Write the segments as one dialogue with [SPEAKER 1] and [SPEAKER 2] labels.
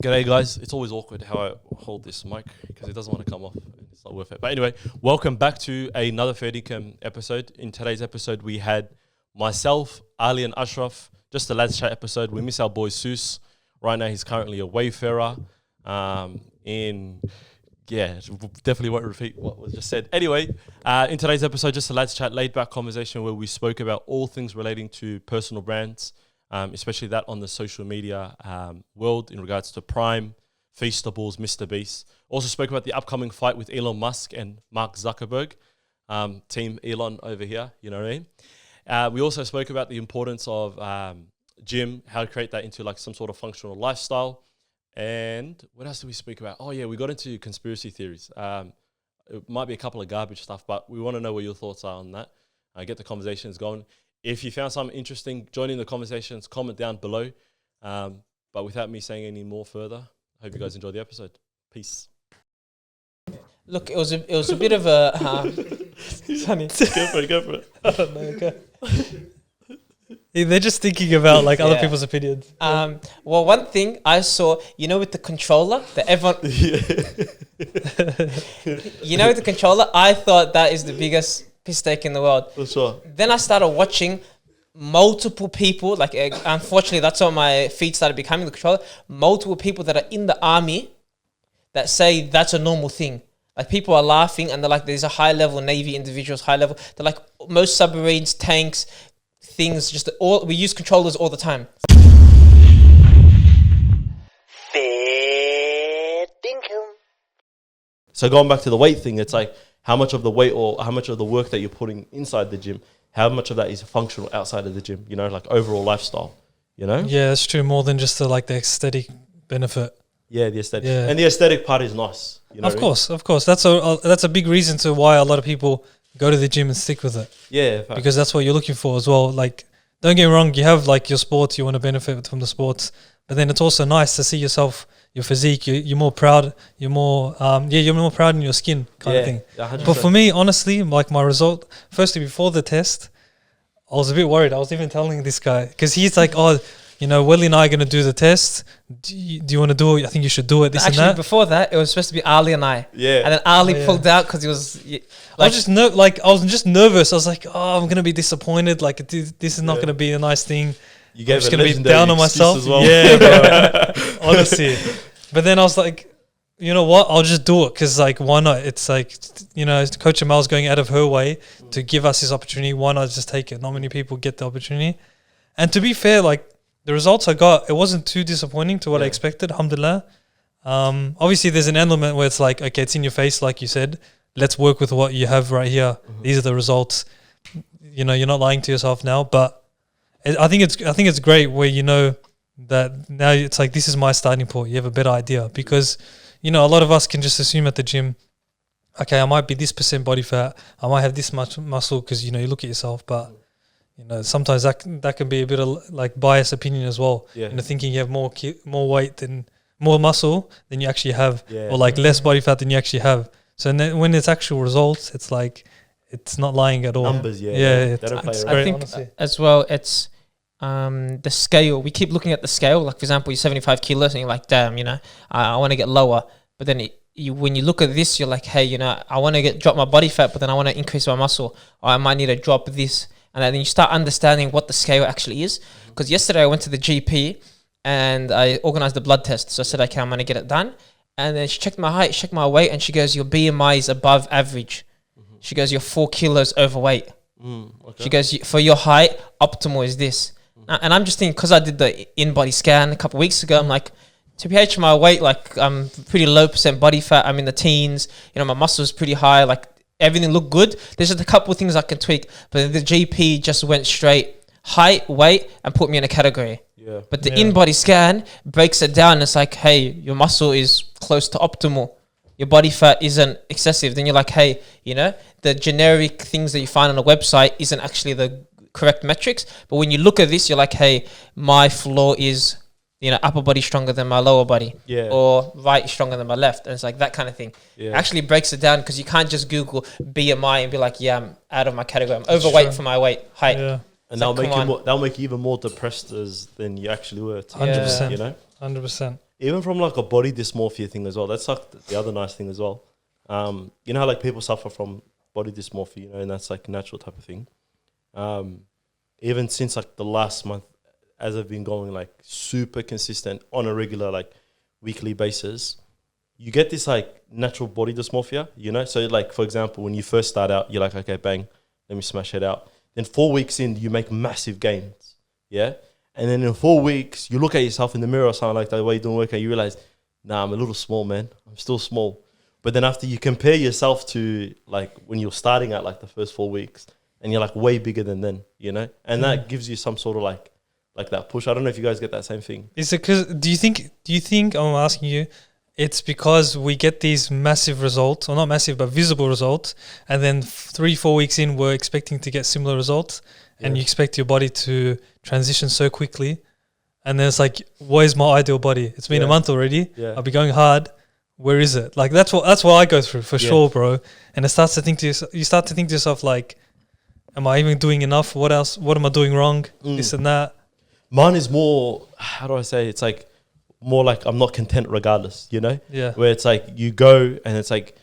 [SPEAKER 1] G'day guys, it's always awkward how I hold this mic because it doesn't want to come off. It's not worth it. But anyway, welcome back to another Fair Dinkum episode. In today's episode, we had myself, Ali and Ashraf, just a lads chat episode. We miss our boy Seuss. Right now, he's currently a wayfarer definitely won't repeat what was just said. Anyway, in today's episode, just a lads chat, laid back conversation where we spoke about all things relating to personal brands, especially that on the social media world in regards to Prime, Feastables, MrBeast. Also spoke about the upcoming fight with Elon Musk and Mark Zucherberg, team Elon over here, you know what I mean? We also spoke about the importance of gym, how to create that into like some sort of functional lifestyle. And what else did we speak about? Oh yeah, we got into conspiracy theories. It might be a couple of garbage stuff, but we want to know what your thoughts are on that. Get the conversations going. If you found something interesting, join in the conversations, comment down below. But without me saying any more further, I hope you guys enjoy the episode. Peace.
[SPEAKER 2] Look, it was a bit of a
[SPEAKER 1] funny. Go for it.
[SPEAKER 3] I don't know. Okay. They're just thinking about like other people's opinions.
[SPEAKER 2] Well, one thing I saw, with the controller that everyone, with the controller, I thought that is the biggest mistake in the world.
[SPEAKER 1] For sure.
[SPEAKER 2] Then I started watching multiple people, like unfortunately that's what my feed started becoming, the controller, multiple people that are in the army that say that's a normal thing. Like people are laughing and they're like, there's a high level Navy individuals, high level. They're like most submarines, tanks, things, we use controllers all the time.
[SPEAKER 1] Fair dinkum. So going back to the weight thing, it's like how much of the weight or how much of the work that you're putting inside the gym, how much of that is functional outside of the gym, like overall lifestyle,
[SPEAKER 3] Yeah, that's true. More than just the aesthetic benefit.
[SPEAKER 1] Yeah, the aesthetic. Yeah. And the aesthetic part is nice.
[SPEAKER 3] Of course. That's a big reason to why a lot of people go to the gym and stick with it.
[SPEAKER 1] Yeah.
[SPEAKER 3] Because that's what you're looking for as well. Like, don't get me wrong, you have your sports, you want to benefit from the sports, but then it's also nice to see yourself, your physique, you're more proud, you're more proud in your skin kind of thing. 100%. But for me, honestly, my result, firstly, before the test, I was a bit worried. I was even telling this guy, because he's like, Willie and I are going to do the test. Do you want to do it? I think you should do it,
[SPEAKER 2] Actually,
[SPEAKER 3] and that.
[SPEAKER 2] Before that, it was supposed to be Ali and I.
[SPEAKER 1] Yeah.
[SPEAKER 2] And then Ali pulled out because he was...
[SPEAKER 3] I was just nervous. I was like, I'm going to be disappointed. Like, this is not going to be a nice thing.
[SPEAKER 1] You gave
[SPEAKER 3] I'm just going to be down on myself.
[SPEAKER 1] As well.
[SPEAKER 3] Yeah, bro. Honestly. But then I was like, you know what? I'll just do it because, why not? It's Coach Amal's going out of her way to give us this opportunity. Why not just take it? Not many people get the opportunity. And to be fair, the results I got, it wasn't too disappointing to what I expected, alhamdulillah. Obviously, there's an element where it's like, okay, it's in your face, like you said. Let's work with what you have right here. Mm-hmm. These are the results. You're not lying to yourself now. But I think it's great where that now it's like, this is my starting point. You have a better idea because, a lot of us can just assume at the gym, okay, I might be this % body fat. I might have this much muscle because, you look at yourself, but... sometimes that can be a bit of biased opinion as well. Yeah. Thinking you have more weight than more muscle than you actually have, or less body fat than you actually have. So when it's actual results, it's it's not lying at all.
[SPEAKER 1] Numbers,
[SPEAKER 3] yeah.
[SPEAKER 2] I think honestly. As well, it's the scale. We keep looking at the scale. Like for example, you're 75 kilos, and you're like, damn, I want to get lower. But then when you look at this, you're like, hey, I want to drop my body fat, but then I want to increase my muscle, or I might need to drop this. And then you start understanding what the scale actually is. Because yesterday I went to the GP and I organized the blood test. So I said, okay, I'm going to get it done. And then she checked my height, checked my weight, and she goes, your BMI is above average. Mm-hmm. She goes, you're 4 kilos overweight. Okay. She goes, for your height, optimal is this. Mm-hmm. And I'm just thinking, because I did the in-body scan a couple of weeks ago, I'm like, to pH my weight, I'm pretty low % body fat. I'm in the teens. My muscles pretty high. Everything looked good. There's just a couple of things I can tweak, but the GP just went straight height, weight, and put me in a category. Yeah. But the in-body scan breaks it down. It's like, hey, your muscle is close to optimal. Your body fat isn't excessive. Then you're like, hey, the generic things that you find on a website isn't actually the correct metrics. But when you look at this, you're like, hey, my floor is upper body stronger than my lower body, or right stronger than my left, and it's like that kind of thing. Yeah. Actually breaks it down because you can't just Google BMI and be like, I'm out of my category. I'm overweight for my height. Yeah.
[SPEAKER 1] And that'll make you even more depressed than you actually were.
[SPEAKER 3] 100%. 100%.
[SPEAKER 1] even from like a body dysmorphia thing as well. That's like the other nice thing as well. You know how like people suffer from body dysmorphia, you know, and that's like a natural type of thing. Even since like the last month, as I've been going like super consistent on a regular like weekly basis, you get this like natural body dysmorphia, you know? So like, for example, when you first start out, you're like, okay, bang, let me smash it out. Then 4 weeks in, you make massive gains, yeah? And then in 4 weeks, you look at yourself in the mirror or something like that, the way you're doing workout, you realize, nah, I'm a little small, man. I'm still small. But then after you compare yourself to like when you're starting at like the first 4 weeks and you're like way bigger than then, you know? And that gives you some sort of like that push. I don't know if you guys get that same thing.
[SPEAKER 3] Is it because, do you think, I'm asking you, it's because we get these massive results, or not massive, but visible results, and then 3-4 weeks in, we're expecting to get similar results, and you expect your body to transition so quickly, and then it's like, where's my ideal body? It's been a month already. I'll be going hard. Where is it? Like that's what I go through for sure, bro. And it starts to think to yourself, you start to think to yourself like, am I even doing enough? What else? What am I doing wrong? This and that.
[SPEAKER 1] Mine is more, how do I say? It's like more like I'm not content regardless, you know?
[SPEAKER 3] Yeah.
[SPEAKER 1] Where it's like you go and it's like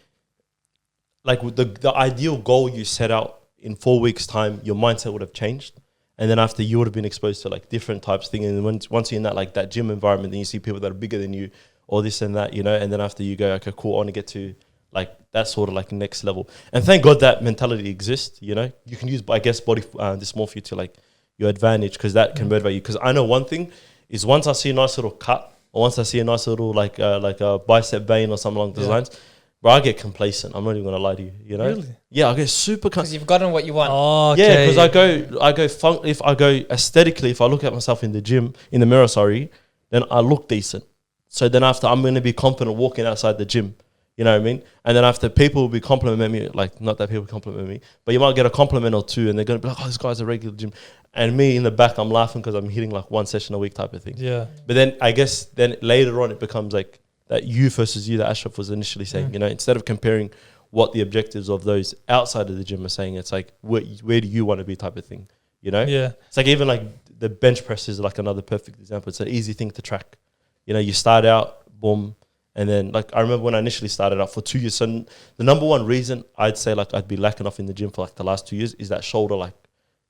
[SPEAKER 1] the ideal goal you set out in 4 weeks' time, your mindset would have changed. And then after you would have been exposed to like different types of things. And once you're in that gym environment, then you see people that are bigger than you or this and that, you know? And then after you go, okay, cool, I want to get to like that sort of like next level. And thank God that mentality exists, you know? You can use, I guess, body dysmorphia to like your advantage because that can motivate you. Because I know one thing is once I see a nice little cut or once I see a nice little like a bicep vein or something along those lines, bro, I get complacent. I'm not even gonna lie to you. You know?
[SPEAKER 3] Really?
[SPEAKER 1] Yeah, I get super
[SPEAKER 2] Because you've gotten what you want.
[SPEAKER 3] Oh, okay.
[SPEAKER 1] Yeah, because if I go aesthetically, if I look at myself in the mirror, then I look decent. So then after I'm gonna be confident walking outside the gym. You know what I mean? And then after people will be complimenting me, like not that people compliment me, but you might get a compliment or two and they're going to be like, oh, this guy's a regular gym. And me in the back, I'm laughing because I'm hitting like one session a week type of thing.
[SPEAKER 3] Yeah.
[SPEAKER 1] But then I guess then later on it becomes like that you versus you that Ashraf was initially saying, you know, instead of comparing what the objectives of those outside of the gym are saying, it's like, where do you want to be type of thing, you know?
[SPEAKER 3] Yeah.
[SPEAKER 1] It's like even like the bench press is like another perfect example. It's an easy thing to track. You know, you start out, boom. And then, like, I remember when I initially started out for 2 years. So the number one reason I'd say, like, I'd be lacking off in the gym for, like, the last 2 years is that shoulder, like,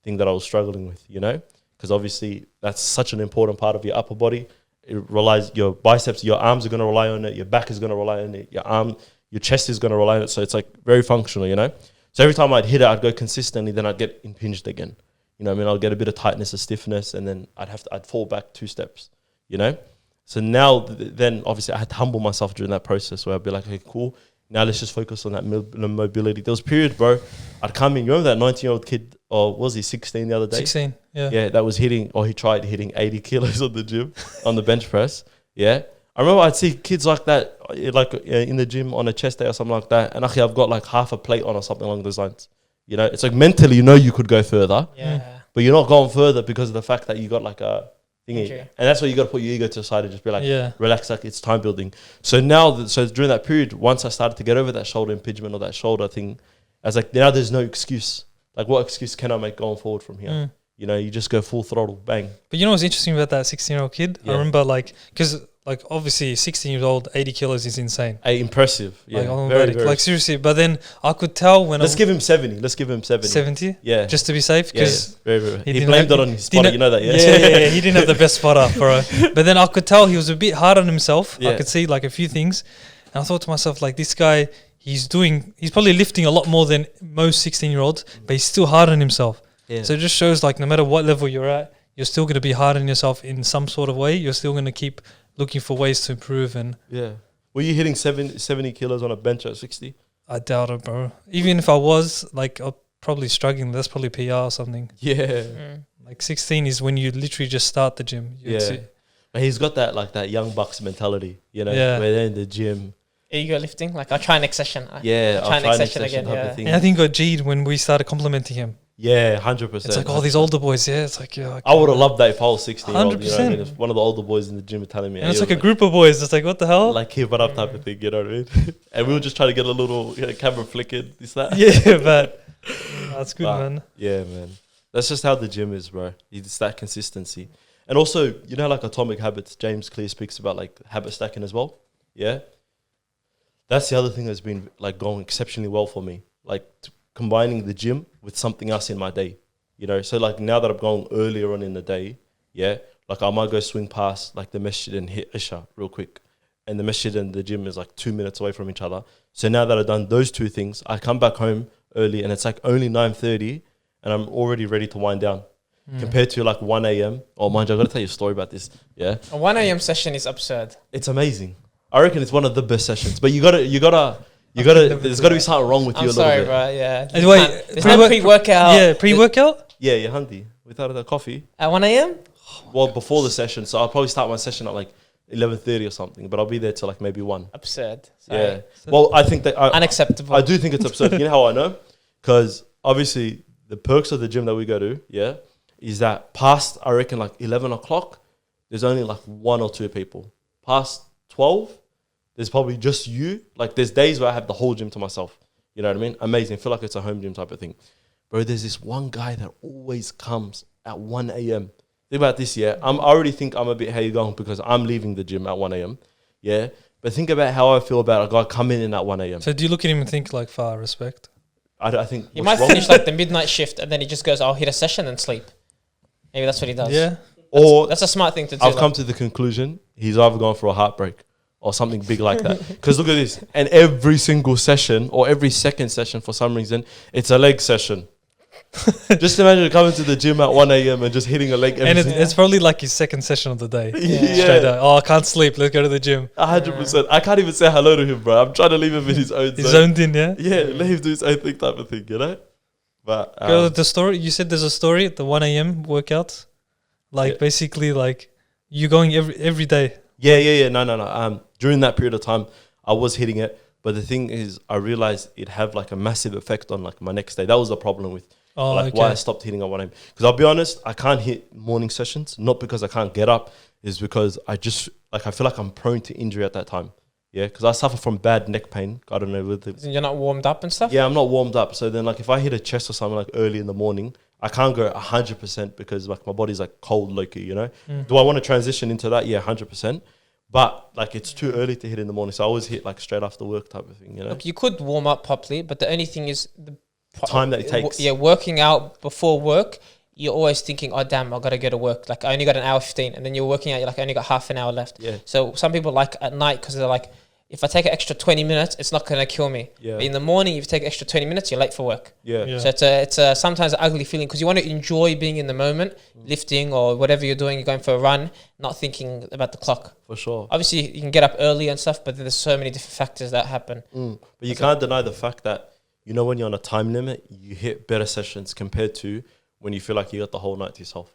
[SPEAKER 1] thing that I was struggling with, you know? Because obviously that's such an important part of your upper body. It relies, your biceps, your arms are going to rely on it. Your back is going to rely on it. Your chest is going to rely on it. So it's, like, very functional, you know? So every time I'd hit it, I'd go consistently. Then I'd get impinged again. You know what I mean? I'll get a bit of tightness or stiffness. And then I'd fall back 2 steps, you know? So now, then obviously I had to humble myself during that process where I'd be like, okay, cool. Now let's just focus on that mobility. There was periods, bro, I'd come in. You remember that 19-year-old kid, or was he 16 the other day?
[SPEAKER 3] 16, yeah.
[SPEAKER 1] Yeah, that was he tried hitting 80 kilos on the gym, on the bench press. Yeah. I remember I'd see kids like that, like in the gym on a chest day or something like that. And I've got like half a plate on or something along those lines. You know, it's like mentally, you know, you could go further.
[SPEAKER 2] Yeah.
[SPEAKER 1] But you're not going further because of the fact that you got like a thingy.
[SPEAKER 2] Okay.
[SPEAKER 1] And that's why you got to put your ego to the side and just be like, relax, like it's time building. So now, so during that period, once I started to get over that shoulder impingement or that shoulder thing, I was like, now there's no excuse. Like, what excuse can I make going forward from here? You know, you just go full throttle, bang.
[SPEAKER 3] But you know what's interesting about that 16-year-old kid? I remember, like, because, like, obviously 16 years old, 80 kilos is insane.
[SPEAKER 1] Impressive. Yeah,
[SPEAKER 3] like,
[SPEAKER 1] very
[SPEAKER 3] like, seriously. But then I could tell when
[SPEAKER 1] Let's give him 70. Let's give him 70.
[SPEAKER 3] 70?
[SPEAKER 1] Yeah.
[SPEAKER 3] Just to be safe? Because
[SPEAKER 1] he blamed it on his spotter, you know that, yeah?
[SPEAKER 3] Yeah, he didn't have the best spotter, bro. But then I could tell he was a bit hard on himself.
[SPEAKER 1] Yeah.
[SPEAKER 3] I could see, like, a few things. And I thought to myself, like, this guy, he's probably lifting a lot more than most 16-year-olds, but he's still hard on himself. Yeah. So it just shows, like, no matter what level you're at, you're still going to be hard on yourself in some sort of way. You're still going to keep looking for ways to improve. And
[SPEAKER 1] were you hitting 70 kilos on a bench at 60?
[SPEAKER 3] I doubt it, bro. Even if I was, like, I'm probably struggling. That's probably PR or something.
[SPEAKER 1] Yeah.
[SPEAKER 3] Like 16 is when you literally just start the gym.
[SPEAKER 1] But he's got that, like, that young bucks mentality, you know, where they're in the gym.
[SPEAKER 2] Ego lifting, like, I'll try next session.
[SPEAKER 1] I'll try next session again.
[SPEAKER 3] And I think I got G'd when we started complimenting him.
[SPEAKER 1] Yeah, 100%.
[SPEAKER 3] It's like all these older boys, it's like,
[SPEAKER 1] I would have loved that if I was 16-year-old,
[SPEAKER 3] 100%.
[SPEAKER 1] you know what I mean? If one of the older boys in the gym were telling me.
[SPEAKER 3] And it's like a group of boys, it's like, what the hell?
[SPEAKER 1] Like, keep it up type of thing, you know what I mean? And we were just trying to get a little camera flicking, this, that.
[SPEAKER 3] Yeah, but that's good, man.
[SPEAKER 1] Yeah, man. That's just how the gym is, bro. It's that consistency. And also, you know, like Atomic Habits, James Clear speaks about like habit stacking as well. Yeah. That's the other thing that's been like going exceptionally well for me. Like combining the gym with something else in my day, you know? So like now that I'm going earlier on in the day, yeah, like I might go swing past like the masjid and hit Isha real quick. And the masjid and the gym is like 2 minutes away from each other. So now that I've done those two things, I come back home early and it's like only 9:30 and I'm already ready to wind down. Compared to like 1 a.m. Oh, mind you, I got to tell you a story about this. Yeah.
[SPEAKER 2] A 1 a.m. session is absurd.
[SPEAKER 1] It's amazing. I reckon it's one of the best sessions. But you gotta, there's got to be something wrong with you
[SPEAKER 2] I'm
[SPEAKER 1] a little
[SPEAKER 2] sorry,
[SPEAKER 1] bit.
[SPEAKER 2] bro. Yeah.
[SPEAKER 3] And wait,
[SPEAKER 2] There's no pre-workout.
[SPEAKER 3] Yeah, pre-workout?
[SPEAKER 1] Yeah, you're handy. Without the coffee.
[SPEAKER 2] At 1 a.m.?
[SPEAKER 1] Well, before the session. So I'll probably start my session at like 11:30 or something. But I'll be there till like maybe 1.
[SPEAKER 2] Absurd. Sorry.
[SPEAKER 1] Yeah. Well, I think that...
[SPEAKER 2] Unacceptable.
[SPEAKER 1] I do think it's absurd. You know how I know? Because obviously the perks of the gym that we go to, yeah, is that past, I reckon, like 11 o'clock, there's only like 1 or 2 people. Past 12, there's probably just you. Like there's days where I have the whole gym to myself. You know what I mean? Amazing. I feel like it's a home gym type of thing. Bro, there's this one guy that always comes at 1 a.m. Think about this, yeah? I already think I'm a bit, how you going? Because I'm leaving the gym at 1 a.m. Yeah? But think about how I feel about a guy coming in at 1 a.m.
[SPEAKER 3] So do you look at him and think like, far respect?
[SPEAKER 1] I think...
[SPEAKER 2] You might finish like the midnight shift and then he just goes, I'll hit a session and sleep. Maybe that's what he does.
[SPEAKER 3] Yeah.
[SPEAKER 1] Or
[SPEAKER 2] that's a smart thing to do.
[SPEAKER 1] I've come to the conclusion he's either going for a heartbreak or something big like that. Because look at this. And every single session or every second session for some reason, it's a leg session. Just imagine coming to the gym at 1 a.m. and just hitting a leg every
[SPEAKER 3] And
[SPEAKER 1] single
[SPEAKER 3] it's probably like his second session of the day.
[SPEAKER 1] Yeah.
[SPEAKER 3] Straight out. Oh, I can't sleep. Let's go to the gym.
[SPEAKER 1] 100%. I can't even say hello to him, bro. I'm trying to leave him in his own
[SPEAKER 3] He's
[SPEAKER 1] zone.
[SPEAKER 3] zoned in, yeah?
[SPEAKER 1] Yeah, let him do his own thing type of thing, you know? But
[SPEAKER 3] Girl, the story, you said there's a story at the 1 a.m. workout. Like
[SPEAKER 1] Yeah.
[SPEAKER 3] basically like you going every day.
[SPEAKER 1] Yeah. No. During that period of time, I was hitting it. But the thing is, I realized it had like a massive effect on like my next day. That was the problem with why I stopped hitting at 1 a.m. Because I'll be honest, I can't hit morning sessions. Not because I can't get up. Is because I just like I feel like I'm prone to injury at that time. Yeah, because I suffer from bad neck pain. I don't know whether
[SPEAKER 2] You're not warmed up and stuff?
[SPEAKER 1] yeah, I'm not warmed up. So then like if I hit a chest or something like early in the morning, I can't go 100% because like my body's like cold Loki, you know? Do I want to transition into that? Yeah, 100%. But like it's too early to hit in the morning. So I always hit like straight after work type of thing, you know?
[SPEAKER 2] Look, you could warm up properly, but the only thing is the
[SPEAKER 1] Time that it takes.
[SPEAKER 2] Yeah, working out before work, you're always thinking, oh, damn, I got to go to work. Like, I only got an hour 15. And then you're working out, you're like, I only got half an hour left.
[SPEAKER 1] Yeah.
[SPEAKER 2] So some people like at night because they're like, if I take an extra 20 minutes, it's not going to kill me.
[SPEAKER 1] Yeah.
[SPEAKER 2] But in the morning, if you take an extra 20 minutes, you're late for work.
[SPEAKER 1] Yeah.
[SPEAKER 2] So it's a sometimes an ugly feeling because you want to enjoy being in the moment, lifting or whatever you're doing. You're going for a run, not thinking about the clock.
[SPEAKER 1] For sure.
[SPEAKER 2] Obviously, you can get up early and stuff, but there's so many different factors that happen.
[SPEAKER 1] But you can't deny the fact that, you know, when you're on a time limit, you hit better sessions compared to when you feel like you got the whole night to yourself.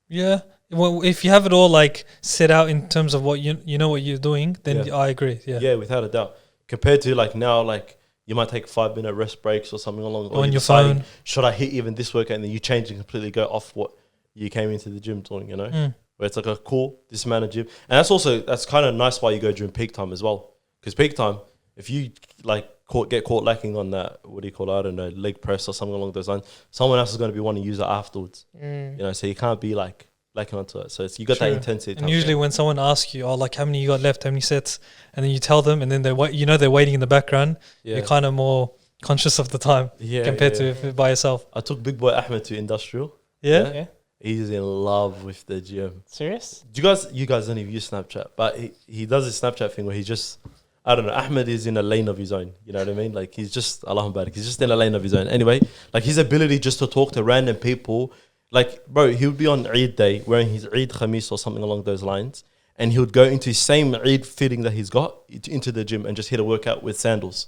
[SPEAKER 3] Yeah. Well, if you have it all like set out in terms of what you know what you're doing, then I agree. Yeah.
[SPEAKER 1] Yeah, without a doubt. Compared to like now, like you might take 5-minute rest breaks or something along.
[SPEAKER 3] On your phone.
[SPEAKER 1] Should I hit even this workout? And then you change and completely go off what you came into the gym doing, you know? Where it's like a cool, this amount of gym. And that's kind of nice why you go during peak time as well. Because peak time, if you like get caught lacking on that, what do you call it? I don't know, leg press or something along those lines, someone else is going to be wanting to use it afterwards. You know, so you can't be like lacking onto it. So it's, you got that intensity.
[SPEAKER 3] And usually when someone asks you, oh, like how many you got left, how many sets, and then you tell them, and then they're waiting in the background, you're kind of more conscious of the time compared to if you're by yourself.
[SPEAKER 1] I took big boy Ahmed to industrial.
[SPEAKER 2] Yeah.
[SPEAKER 1] He's in love with the gym.
[SPEAKER 2] Serious?
[SPEAKER 1] You guys don't even use Snapchat, but he does this Snapchat thing where he just, I don't know, Ahmed is in a lane of his own. You know what I mean? Like he's just, Allahumma barik, he's just in a lane of his own. Anyway, like his ability just to talk to random people, like, bro, he would be on Eid day wearing his Eid khamis or something along those lines, and he would go into his same Eid fitting that he's got into the gym and just hit a workout with sandals.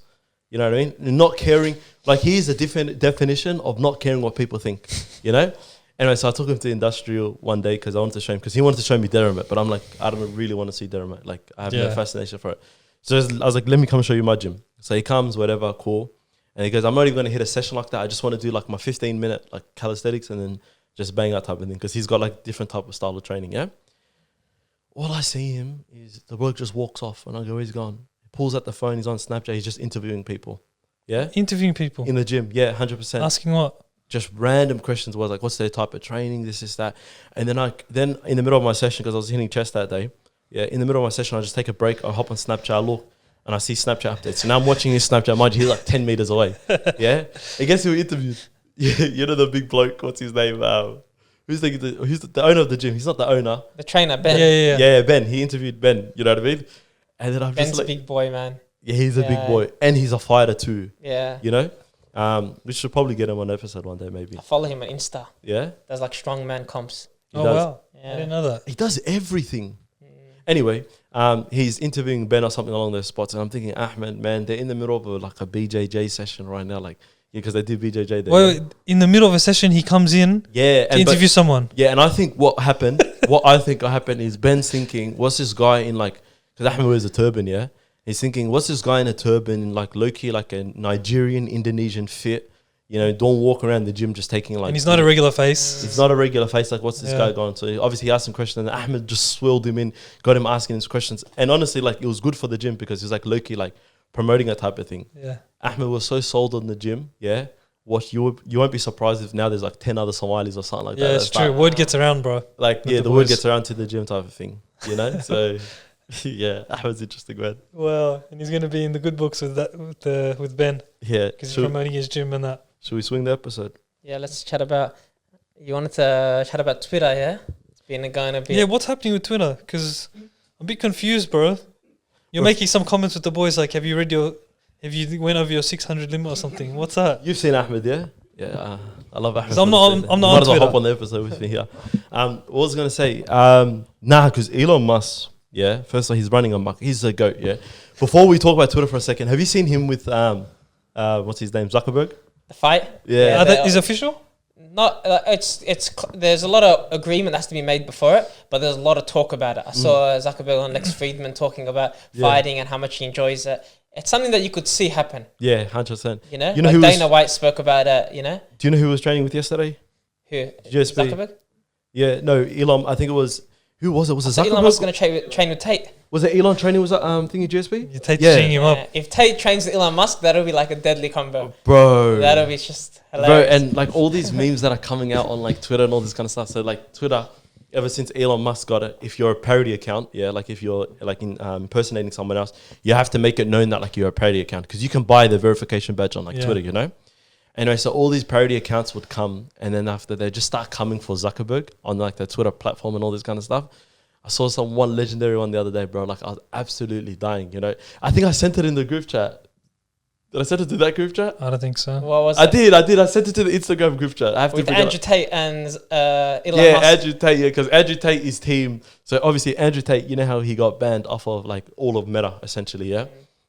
[SPEAKER 1] You know what I mean? And not caring, like he's a different definition of not caring what people think, you know? Anyway, so I took him to industrial one day because I wanted to show him, because he wanted to show me Deramet, but I'm like, I don't really want to see Deramet. Like, I have no fascination for it. So I was like, let me come show you my gym. So he comes, whatever, cool. And he goes, I'm not even going to hit a session like that. I just want to do like my 15-minute like calisthenics and then just bang out type of thing, because he's got like different type of style of training, yeah? All I see him is the work just walks off and I go, he's gone. He pulls out the phone, he's on Snapchat, he's just interviewing people, yeah?
[SPEAKER 3] Interviewing people?
[SPEAKER 1] In the gym, yeah, 100%.
[SPEAKER 3] Asking what?
[SPEAKER 1] just random questions. Was like, what's their type of training? This is that. And then in the middle of my session, because I was hitting chest that day, in the middle of my session, I just take a break. I hop on Snapchat, I look, and I see Snapchat updates. So now I'm watching his Snapchat. Mind you, he's like 10 meters away. Yeah. And guess who he interviewed? Yeah, you know the big bloke. What's his name? Who's the owner of the gym? He's not the owner.
[SPEAKER 2] The trainer, Ben.
[SPEAKER 1] Yeah, Ben. He interviewed Ben. You know what I mean? And then I'm
[SPEAKER 2] Ben's
[SPEAKER 1] just like,
[SPEAKER 2] a big boy, man.
[SPEAKER 1] Yeah, he's a big boy, and he's a fighter too.
[SPEAKER 2] Yeah.
[SPEAKER 1] You know, we should probably get him on an episode one day, maybe.
[SPEAKER 2] I follow him on Insta.
[SPEAKER 1] Yeah.
[SPEAKER 2] Does like strongman comps.
[SPEAKER 3] Oh wow,
[SPEAKER 2] Yeah.
[SPEAKER 3] I didn't know that.
[SPEAKER 1] He does everything. Anyway, he's interviewing Ben or something along those spots, and I'm thinking, Ahmed, man, they're in the middle of a BJJ session right now, like, because they do BJJ there.
[SPEAKER 3] Well, in the middle of a session, he comes in
[SPEAKER 1] to
[SPEAKER 3] interview someone.
[SPEAKER 1] Yeah, and I think what happened, what happened is Ben's thinking, what's this guy in like, because Ahmed wears a turban, yeah? He's thinking, what's this guy in a turban, like low-key, like a Nigerian, Indonesian fit, you know, don't walk around the gym just taking like...
[SPEAKER 3] And he's not a regular face.
[SPEAKER 1] It's not a regular face, like what's this guy going? So obviously he asked him questions, and Ahmed just swilled him in, got him asking his questions. And honestly, like, it was good for the gym because he's like low-key, like, promoting a type of thing.
[SPEAKER 3] Yeah.
[SPEAKER 1] Ahmed was so sold on the gym, yeah? What you won't be surprised if now there's like 10 other Somalis or something like that.
[SPEAKER 3] Yeah, it's true. Word gets around, bro.
[SPEAKER 1] Like, yeah, the word gets around to the gym type of thing, you know? So... yeah, Ahmed's interesting, man.
[SPEAKER 3] Well, and he's going to be in the good books with that with Ben.
[SPEAKER 1] Yeah,
[SPEAKER 3] because he's promoting his gym and that.
[SPEAKER 1] Should we swing the episode?
[SPEAKER 2] Yeah, let's chat about. You wanted to chat about Twitter, yeah? It's been going a bit.
[SPEAKER 3] Yeah, what's happening with Twitter? Because I'm a bit confused, bro. You're making some comments with the boys like, have you went over your 600 limit or something? What's that?
[SPEAKER 1] You've seen Ahmed, yeah? Yeah, I love Ahmed.
[SPEAKER 3] I'm not on Twitter.
[SPEAKER 1] Hop on the episode with me here. What was I going to say? Because Elon Musk. Yeah, first of all, he's running a muck. He's a goat, yeah. Before we talk about Twitter for a second, have you seen him with, what's his name, Zuckerberg?
[SPEAKER 2] The fight?
[SPEAKER 1] Yeah.
[SPEAKER 3] Is it official?
[SPEAKER 2] Not, there's a lot of agreement that has to be made before it, but there's a lot of talk about it. I saw Zuckerberg on Lex Friedman talking about fighting and how much he enjoys it. It's something that you could see happen.
[SPEAKER 1] Yeah, 100%.
[SPEAKER 2] You know
[SPEAKER 1] like
[SPEAKER 2] Dana White spoke about it, you know?
[SPEAKER 1] Do you know who was training with yesterday?
[SPEAKER 2] Who?
[SPEAKER 1] GSP.
[SPEAKER 2] Zuckerberg?
[SPEAKER 1] Yeah, no, Elon, I think it was... Who was it? Was it Zuckerberg?
[SPEAKER 2] Elon Musk going to train with Tate.
[SPEAKER 1] Was it Elon training? Was that thingy GSP?
[SPEAKER 3] Yeah, Tate's teeing him up.
[SPEAKER 2] If Tate trains with Elon Musk, that'll be like a deadly combo.
[SPEAKER 1] Bro.
[SPEAKER 2] That'll be just hilarious.
[SPEAKER 1] Bro, and like all these memes that are coming out on like Twitter and all this kind of stuff. So like Twitter, ever since Elon Musk got it, if you're a parody account, like if you're like impersonating someone else, you have to make it known that like you're a parody account because you can buy the verification badge on like Twitter, you know? Anyway, so all these parody accounts would come, and then after they just start coming for Zuckerberg on like the Twitter platform and all this kind of stuff. I saw one legendary one the other day, bro. Like I was absolutely dying, you know. I think I sent it in the group chat. Did I send it to that group chat?
[SPEAKER 3] I don't think so.
[SPEAKER 2] What was
[SPEAKER 1] I
[SPEAKER 2] it?
[SPEAKER 1] did. I sent it to the Instagram group chat. I have
[SPEAKER 2] with
[SPEAKER 1] to
[SPEAKER 2] Andrew Tate and Elon Musk.
[SPEAKER 1] Andrew Tate, because Andrew Tate is team. So obviously Andrew Tate, you know how he got banned off of like all of Meta, essentially, yeah?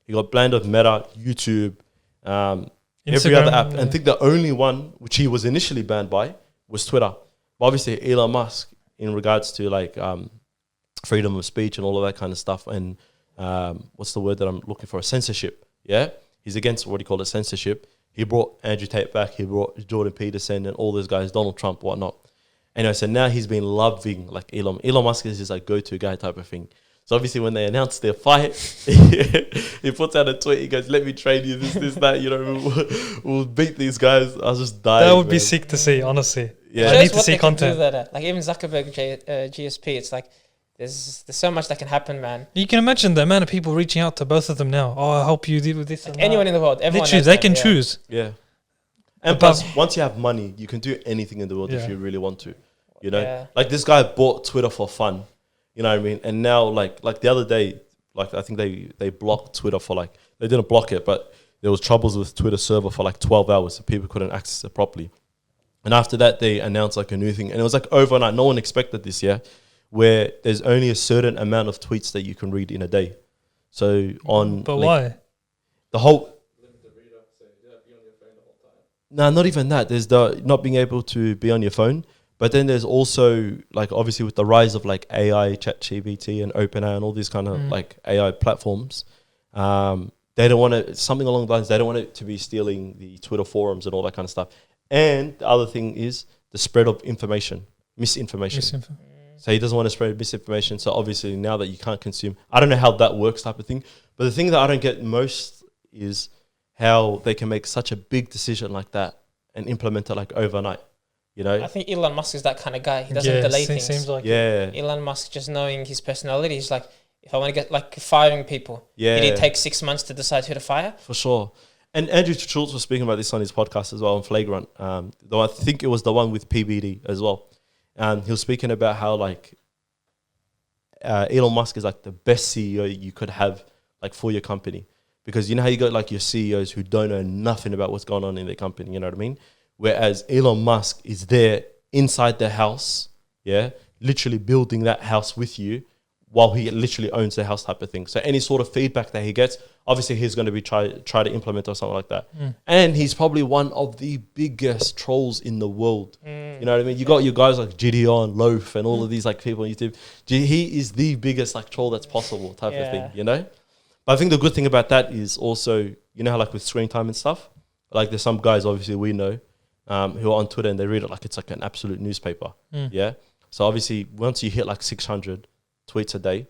[SPEAKER 1] He got banned off Meta, YouTube, every other app. And I think the only one which he was initially banned by was Twitter. But obviously Elon Musk, in regards to like freedom of speech and all of that kind of stuff, and what's the word that I'm looking for? Censorship, yeah? He's against what he called censorship. He brought Andrew Tate back. He brought Jordan Peterson and all those guys, Donald Trump, whatnot. Anyway, so now he's been loving like Elon Musk is his like go-to guy type of thing. So obviously when they announced their fight, he puts out a tweet. He goes, "Let me train you, this, that. You know, we'll beat these guys." I was just dying.
[SPEAKER 3] That would be sick to see, honestly.
[SPEAKER 2] Yeah,
[SPEAKER 3] I need to see content.
[SPEAKER 2] Like even Zuckerberg, GSP, it's like there's so much that can happen, man.
[SPEAKER 3] You can imagine the amount of people reaching out to both of them now. Oh, I help you deal with this.
[SPEAKER 2] Like anyone in the world, everyone.
[SPEAKER 3] Literally, they can choose.
[SPEAKER 1] Yeah. And plus, once you have money, you can do anything in the world if you really want to. You know, like this guy bought Twitter for fun. You know what I mean? And now, like the other day, like I think they blocked Twitter for like, they didn't block it, but there was troubles with Twitter server for like 12 hours, so people couldn't access it properly. And after that, they announced like a new thing, and it was like overnight. No one expected this, where there's only a certain amount of tweets that you can read in a day. So on,
[SPEAKER 3] but why?
[SPEAKER 1] The whole. No, not even that. There's the not being able to be on your phone. But then there's also, like, obviously with the rise of, like, AI, ChatGPT and OpenAI and all these kind of, like, AI platforms, they don't want to, something along the lines, they don't want it to be stealing the Twitter forums and all that kind of stuff. And the other thing is the spread of misinformation. So he doesn't want to spread misinformation. So obviously now that you can't consume, I don't know how that works type of thing. But the thing that I don't get most is how they can make such a big decision like that and implement it like overnight. You know,
[SPEAKER 2] I think Elon Musk is that kind of guy. He doesn't delay things.
[SPEAKER 3] Seems like
[SPEAKER 2] Elon Musk, just knowing his personality, he's like, if I want to get like firing people,
[SPEAKER 1] Yeah.
[SPEAKER 2] did it take 6 months to decide who to fire?
[SPEAKER 1] For sure. And Andrew Schultz was speaking about this on his podcast as well on Flagrant. Though I think it was the one with PBD as well. He was speaking about how like Elon Musk is like the best CEO you could have like for your company, because you know how you got like your CEOs who don't know nothing about what's going on in their company. You know what I mean? Whereas Elon Musk is there inside the house, literally building that house with you, while he literally owns the house type of thing. So any sort of feedback that he gets, obviously he's going to be try to implement or something like that. And he's probably one of the biggest trolls in the world. You know what I mean? You got your guys like Gideon, Loaf, and all of these like people on YouTube. He is the biggest like troll that's possible type of thing, you know? But I think the good thing about that is also, you know how like with screen time and stuff, like there's some guys obviously we know who are on Twitter and they read it like it's like an absolute newspaper. Yeah. So obviously once you hit like 600 tweets a day,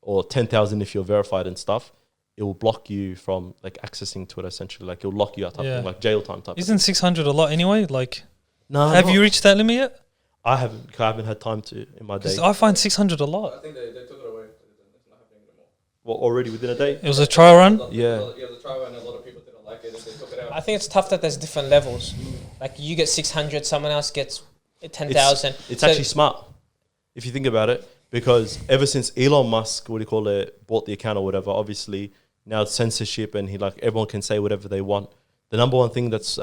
[SPEAKER 1] or 10,000 if you're verified and stuff, it will block you from like accessing Twitter essentially. Like it'll lock you out type of thing, like jail time type.
[SPEAKER 3] Isn't 600 a lot anyway? Like,
[SPEAKER 1] no,
[SPEAKER 3] have you reached that limit yet?
[SPEAKER 1] I haven't had time to in my day.
[SPEAKER 3] I find 600 a lot.
[SPEAKER 4] I think they took it away. It's not happening anymore.
[SPEAKER 1] What, already within a day?
[SPEAKER 3] It was a trial run?
[SPEAKER 1] Yeah.
[SPEAKER 4] Yeah, it was a trial run. A lot of people didn't like it and they took it out.
[SPEAKER 2] I think it's tough that there's different levels. Like you get 600, someone else gets 10,000.
[SPEAKER 1] It's actually smart if you think about it, because ever since Elon Musk, bought the account or whatever, obviously now it's censorship and everyone can say whatever they want. The number one thing that's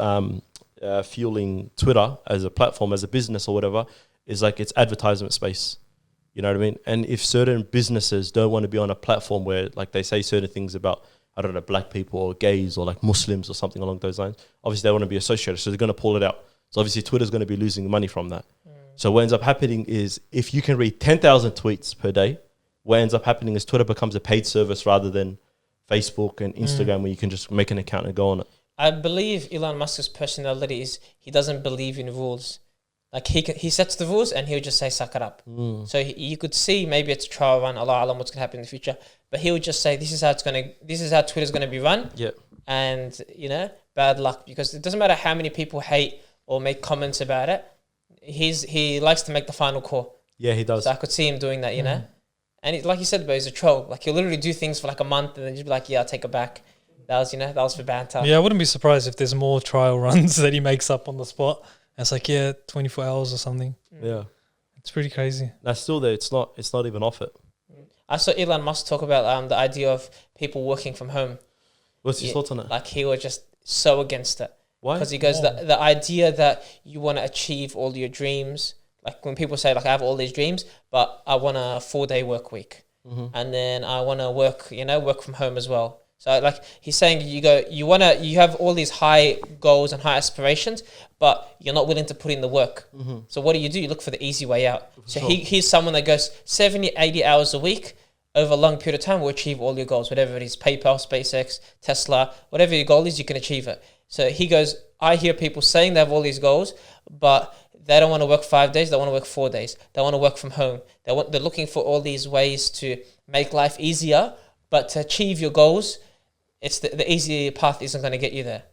[SPEAKER 1] fueling Twitter as a platform, as a business or whatever, is like its advertisement space. You know what I mean? And if certain businesses don't want to be on a platform where like they say certain things about, I don't know, black people or gays or like Muslims or something along those lines, obviously they want to be associated, so they're going to pull it out. So obviously Twitter's going to be losing money from that. So what ends up happening is if you can read 10,000 tweets per day, what ends up happening is Twitter becomes a paid service rather than Facebook and Instagram where you can just make an account and go on it.
[SPEAKER 2] I believe Elon Musk's personality is he doesn't believe in rules. Like he sets the rules and he'll just say suck it up. So you could see maybe it's a trial run, Allah Alam what's going to happen in the future, but he would just say this is how Twitter's going to be run. And you know, bad luck, because it doesn't matter how many people hate or make comments about it. He likes to make the final call.
[SPEAKER 1] Yeah, he does.
[SPEAKER 2] So I could see him doing that, you know. And like you said, but he's a troll. Like he'll literally do things for like a month and then just be like, "Yeah, I'll take it back." That was for banter.
[SPEAKER 3] Yeah, I wouldn't be surprised if there's more trial runs that he makes up on the spot. And it's like 24 hours or something.
[SPEAKER 1] Yeah,
[SPEAKER 3] it's pretty crazy.
[SPEAKER 1] That's still there. It's not even off it.
[SPEAKER 2] I saw Elon Musk talk about the idea of people working from home.
[SPEAKER 1] What's his thoughts on it?
[SPEAKER 2] Like he was just so against it.
[SPEAKER 1] Why?
[SPEAKER 2] Because he goes, the idea that you want to achieve all your dreams, like when people say like I have all these dreams, but I want a 4-day work week, and then I want to work from home as well. So like he's saying, you have all these high goals and high aspirations, but you're not willing to put in the work. So what do? You look for the easy way out. So he's someone that goes 70, 80 hours a week over a long period of time will achieve all your goals, whatever it is, PayPal, SpaceX, Tesla, whatever your goal is, you can achieve it. So he goes, I hear people saying they have all these goals, but they don't want to work 5 days, they want to work 4 days. They want to work from home. They're looking for all these ways to make life easier, but to achieve your goals, it's the easy path isn't going to get you there.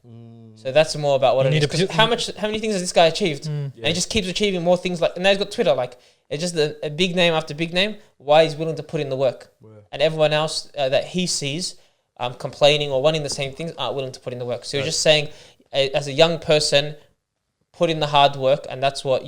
[SPEAKER 2] So that's more about what it is. 'Cause how many things has this guy achieved? And he just keeps achieving more things. Like, and now he's got Twitter. Like, it's just a big name after big name. Why he's willing to put in the work, and everyone else that he sees complaining or wanting the same things aren't willing to put in the work. So you're just saying, as a young person, put in the hard work, and that's what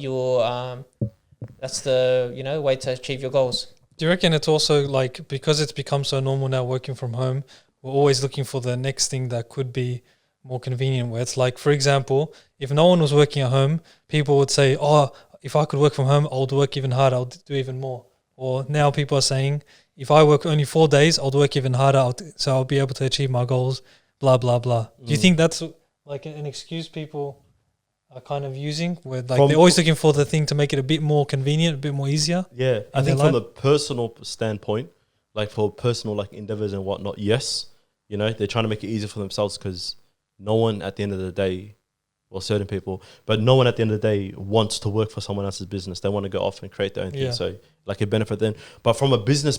[SPEAKER 2] that's the way to achieve your goals.
[SPEAKER 3] Do you reckon it's also like because it's become so normal now working from home, we're always looking for the next thing that could be more convenient, where it's like, for example, if no one was working at home, people would say, oh, if I could work from home, I'll work even harder, I'll do even more. Or now people are saying, if I work only 4 days, I'll work even harder, so I'll be able to achieve my goals, blah, blah, blah. Do you think that's like an excuse people are kind of using, where like they're always looking for the thing to make it a bit more convenient, a bit more easier?
[SPEAKER 1] Yeah, I think from a personal standpoint, like for personal like endeavors and whatnot, yes, they're trying to make it easier for themselves, because no one at the end of the day, or certain people, but no one at the end of the day wants to work for someone else's business. They want to go off and create their own thing. So like a benefit then. But from a business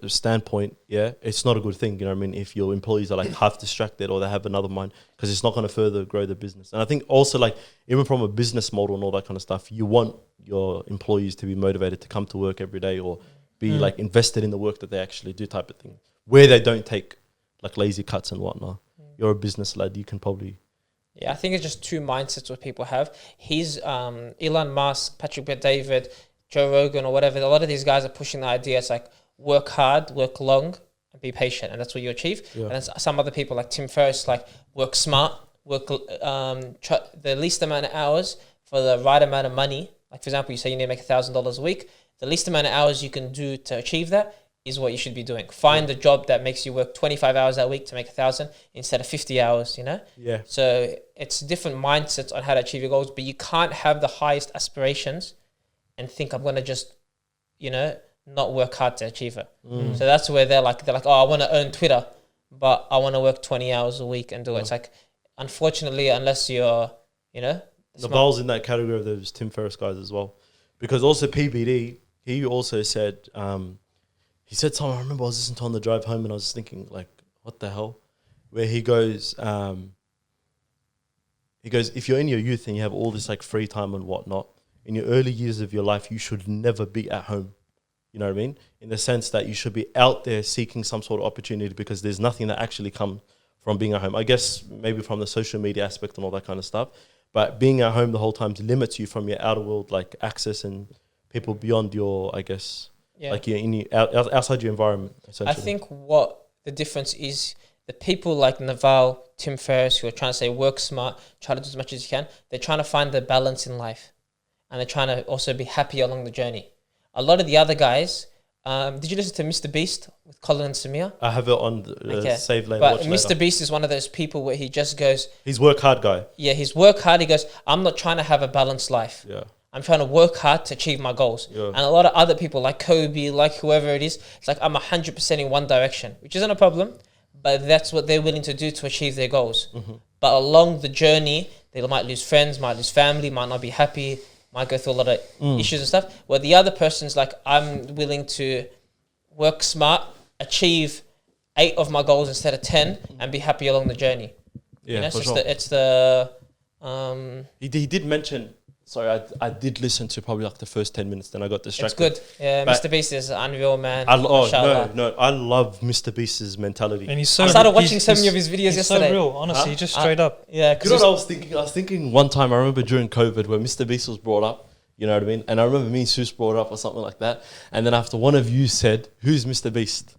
[SPEAKER 1] standpoint, it's not a good thing. You know what I mean? If your employees are like half distracted or they have another mind, because it's not going to further grow the business. And I think also like even from a business model and all that kind of stuff, you want your employees to be motivated to come to work every day or be like invested in the work that they actually do type of thing, where they don't take like lazy cuts and whatnot. You're a business lad, you can probably...
[SPEAKER 2] Yeah, I think it's just two mindsets what people have. He's Elon Musk, Patrick Bet-David, Joe Rogan or whatever. A lot of these guys are pushing the idea. It's like work hard, work long, and be patient, and that's what you achieve. And then some other people like Tim Ferriss, like work smart, work the least amount of hours for the right amount of money. Like for example, you say you need to make $1,000 a week. The least amount of hours you can do to achieve that is what you should be doing. Find a job that makes you work 25 hours a week to make 1,000 instead of 50 hours, you know?
[SPEAKER 1] Yeah.
[SPEAKER 2] So it's different mindsets on how to achieve your goals, but you can't have the highest aspirations and think I'm going to just, you know, not work hard to achieve it. So that's where they're like, oh, I want to own Twitter, but I want to work 20 hours a week and do it. It's like, unfortunately, unless you're, you know.
[SPEAKER 1] Naval's in that category of those Tim Ferriss guys as well. Because also PBD, he also said... he said something, I remember I was listening to on the drive home and I was thinking like, what the hell? Where he goes, if you're in your youth and you have all this like free time and whatnot, in your early years of your life, you should never be at home. You know what I mean? In the sense that you should be out there seeking some sort of opportunity because there's nothing that actually comes from being at home. I guess maybe from the social media aspect and all that kind of stuff. But being at home the whole time limits you from your outer world like access and people beyond your, I guess...
[SPEAKER 2] Yeah.
[SPEAKER 1] Like you're outside your environment, essentially.
[SPEAKER 2] I think what the difference is, the people like Naval, Tim Ferriss, who are trying to say work smart, try to do as much as you can, they're trying to find the balance in life. And they're trying to also be happy along the journey. A lot of the other guys, did you listen to MrBeast with Colin and Samir?
[SPEAKER 1] I have it on save later.
[SPEAKER 2] But MrBeast is one of those people where he just goes...
[SPEAKER 1] He's work hard guy.
[SPEAKER 2] Yeah, he's work hard. He goes, I'm not trying to have a balanced life.
[SPEAKER 1] Yeah.
[SPEAKER 2] I'm trying to work hard to achieve my goals. Yeah. And a lot of other people like Kobe, like whoever it is, it's like I'm 100% in one direction, which isn't a problem, but that's what they're willing to do to achieve their goals. But along the journey, they might lose friends, might lose family, might not be happy, might go through a lot of issues and stuff. Where the other person's like, I'm willing to work smart, achieve 8 of my goals instead of 10, and be happy along the journey.
[SPEAKER 1] Yeah,
[SPEAKER 2] you know,
[SPEAKER 1] for
[SPEAKER 2] so
[SPEAKER 1] sure. He did mention... Sorry, I did listen to probably like the first 10 minutes, then I got distracted.
[SPEAKER 2] It's good. Yeah, MrBeast is unreal, man.
[SPEAKER 1] I love MrBeast's mentality.
[SPEAKER 3] And he's so...
[SPEAKER 2] I started watching so many of his videos yesterday.
[SPEAKER 3] He's so real, honestly, just straight up.
[SPEAKER 2] Yeah.
[SPEAKER 1] You know what I was thinking? I was thinking one time, I remember during COVID where MrBeast was brought up, you know what I mean? And I remember me and Sus brought it up or something like that. And then after one of you said, who's MrBeast?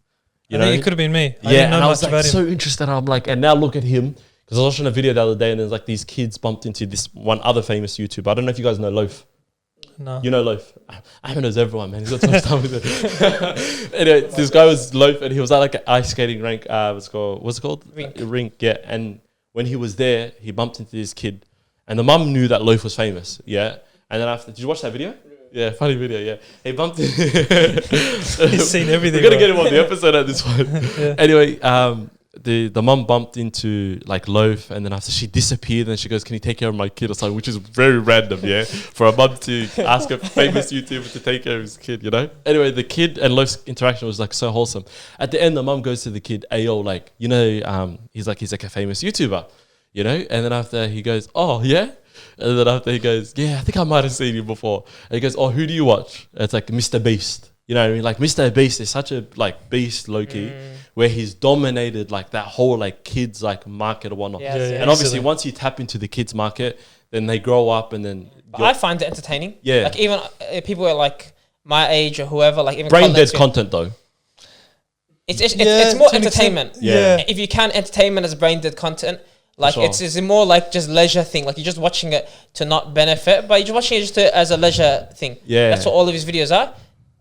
[SPEAKER 3] I think it could have been me.
[SPEAKER 1] Yeah, and I was like so interested. I'm like, and now look at him. Because I was watching a video the other day and there's like these kids bumped into this one other famous YouTuber. I don't know if you guys know Loaf.
[SPEAKER 3] No.
[SPEAKER 1] You know Loaf? Ahmed knows everyone, man. He's got so much time with it. Anyway, this guy was Loaf and he was at like an ice skating rink. What's it called? Rink, yeah. And when he was there, he bumped into this kid. And the mum knew that Loaf was famous, yeah. And then after, did you watch that video? Yeah, funny video, yeah. He bumped into...
[SPEAKER 3] He's seen everything.
[SPEAKER 1] We're going to get him on the episode at this one. Yeah. Anyway, the mum bumped into like Loaf and then after she disappeared and she goes, can you take care of my kid or something, which is very random, yeah, for a mum to ask a famous YouTuber to take care of his kid, you know. Anyway, the kid and Loaf's interaction was like so wholesome. At the end, the mum goes to the kid, ayo, like, you know, he's like a famous YouTuber, you know. And then after he goes, oh yeah. And then after he goes, yeah, I think I might have seen you before. And he goes, oh, who do you watch? And it's like MrBeast. You know what I mean? Like MrBeast is such a like beast low-key where he's dominated like that whole like kids like market or whatnot. And obviously once you tap into the kids market, then they grow up and then...
[SPEAKER 2] I find it entertaining.
[SPEAKER 1] Yeah.
[SPEAKER 2] Like even people are like my age or whoever, like even...
[SPEAKER 1] Brain dead content though.
[SPEAKER 2] It's more entertainment.
[SPEAKER 1] Yeah.
[SPEAKER 2] If you can entertainment as brain dead content, like it's more like just leisure thing. Like you're just watching it to not benefit, but you're just watching it just as a leisure thing.
[SPEAKER 1] Yeah.
[SPEAKER 2] That's what all of his videos are.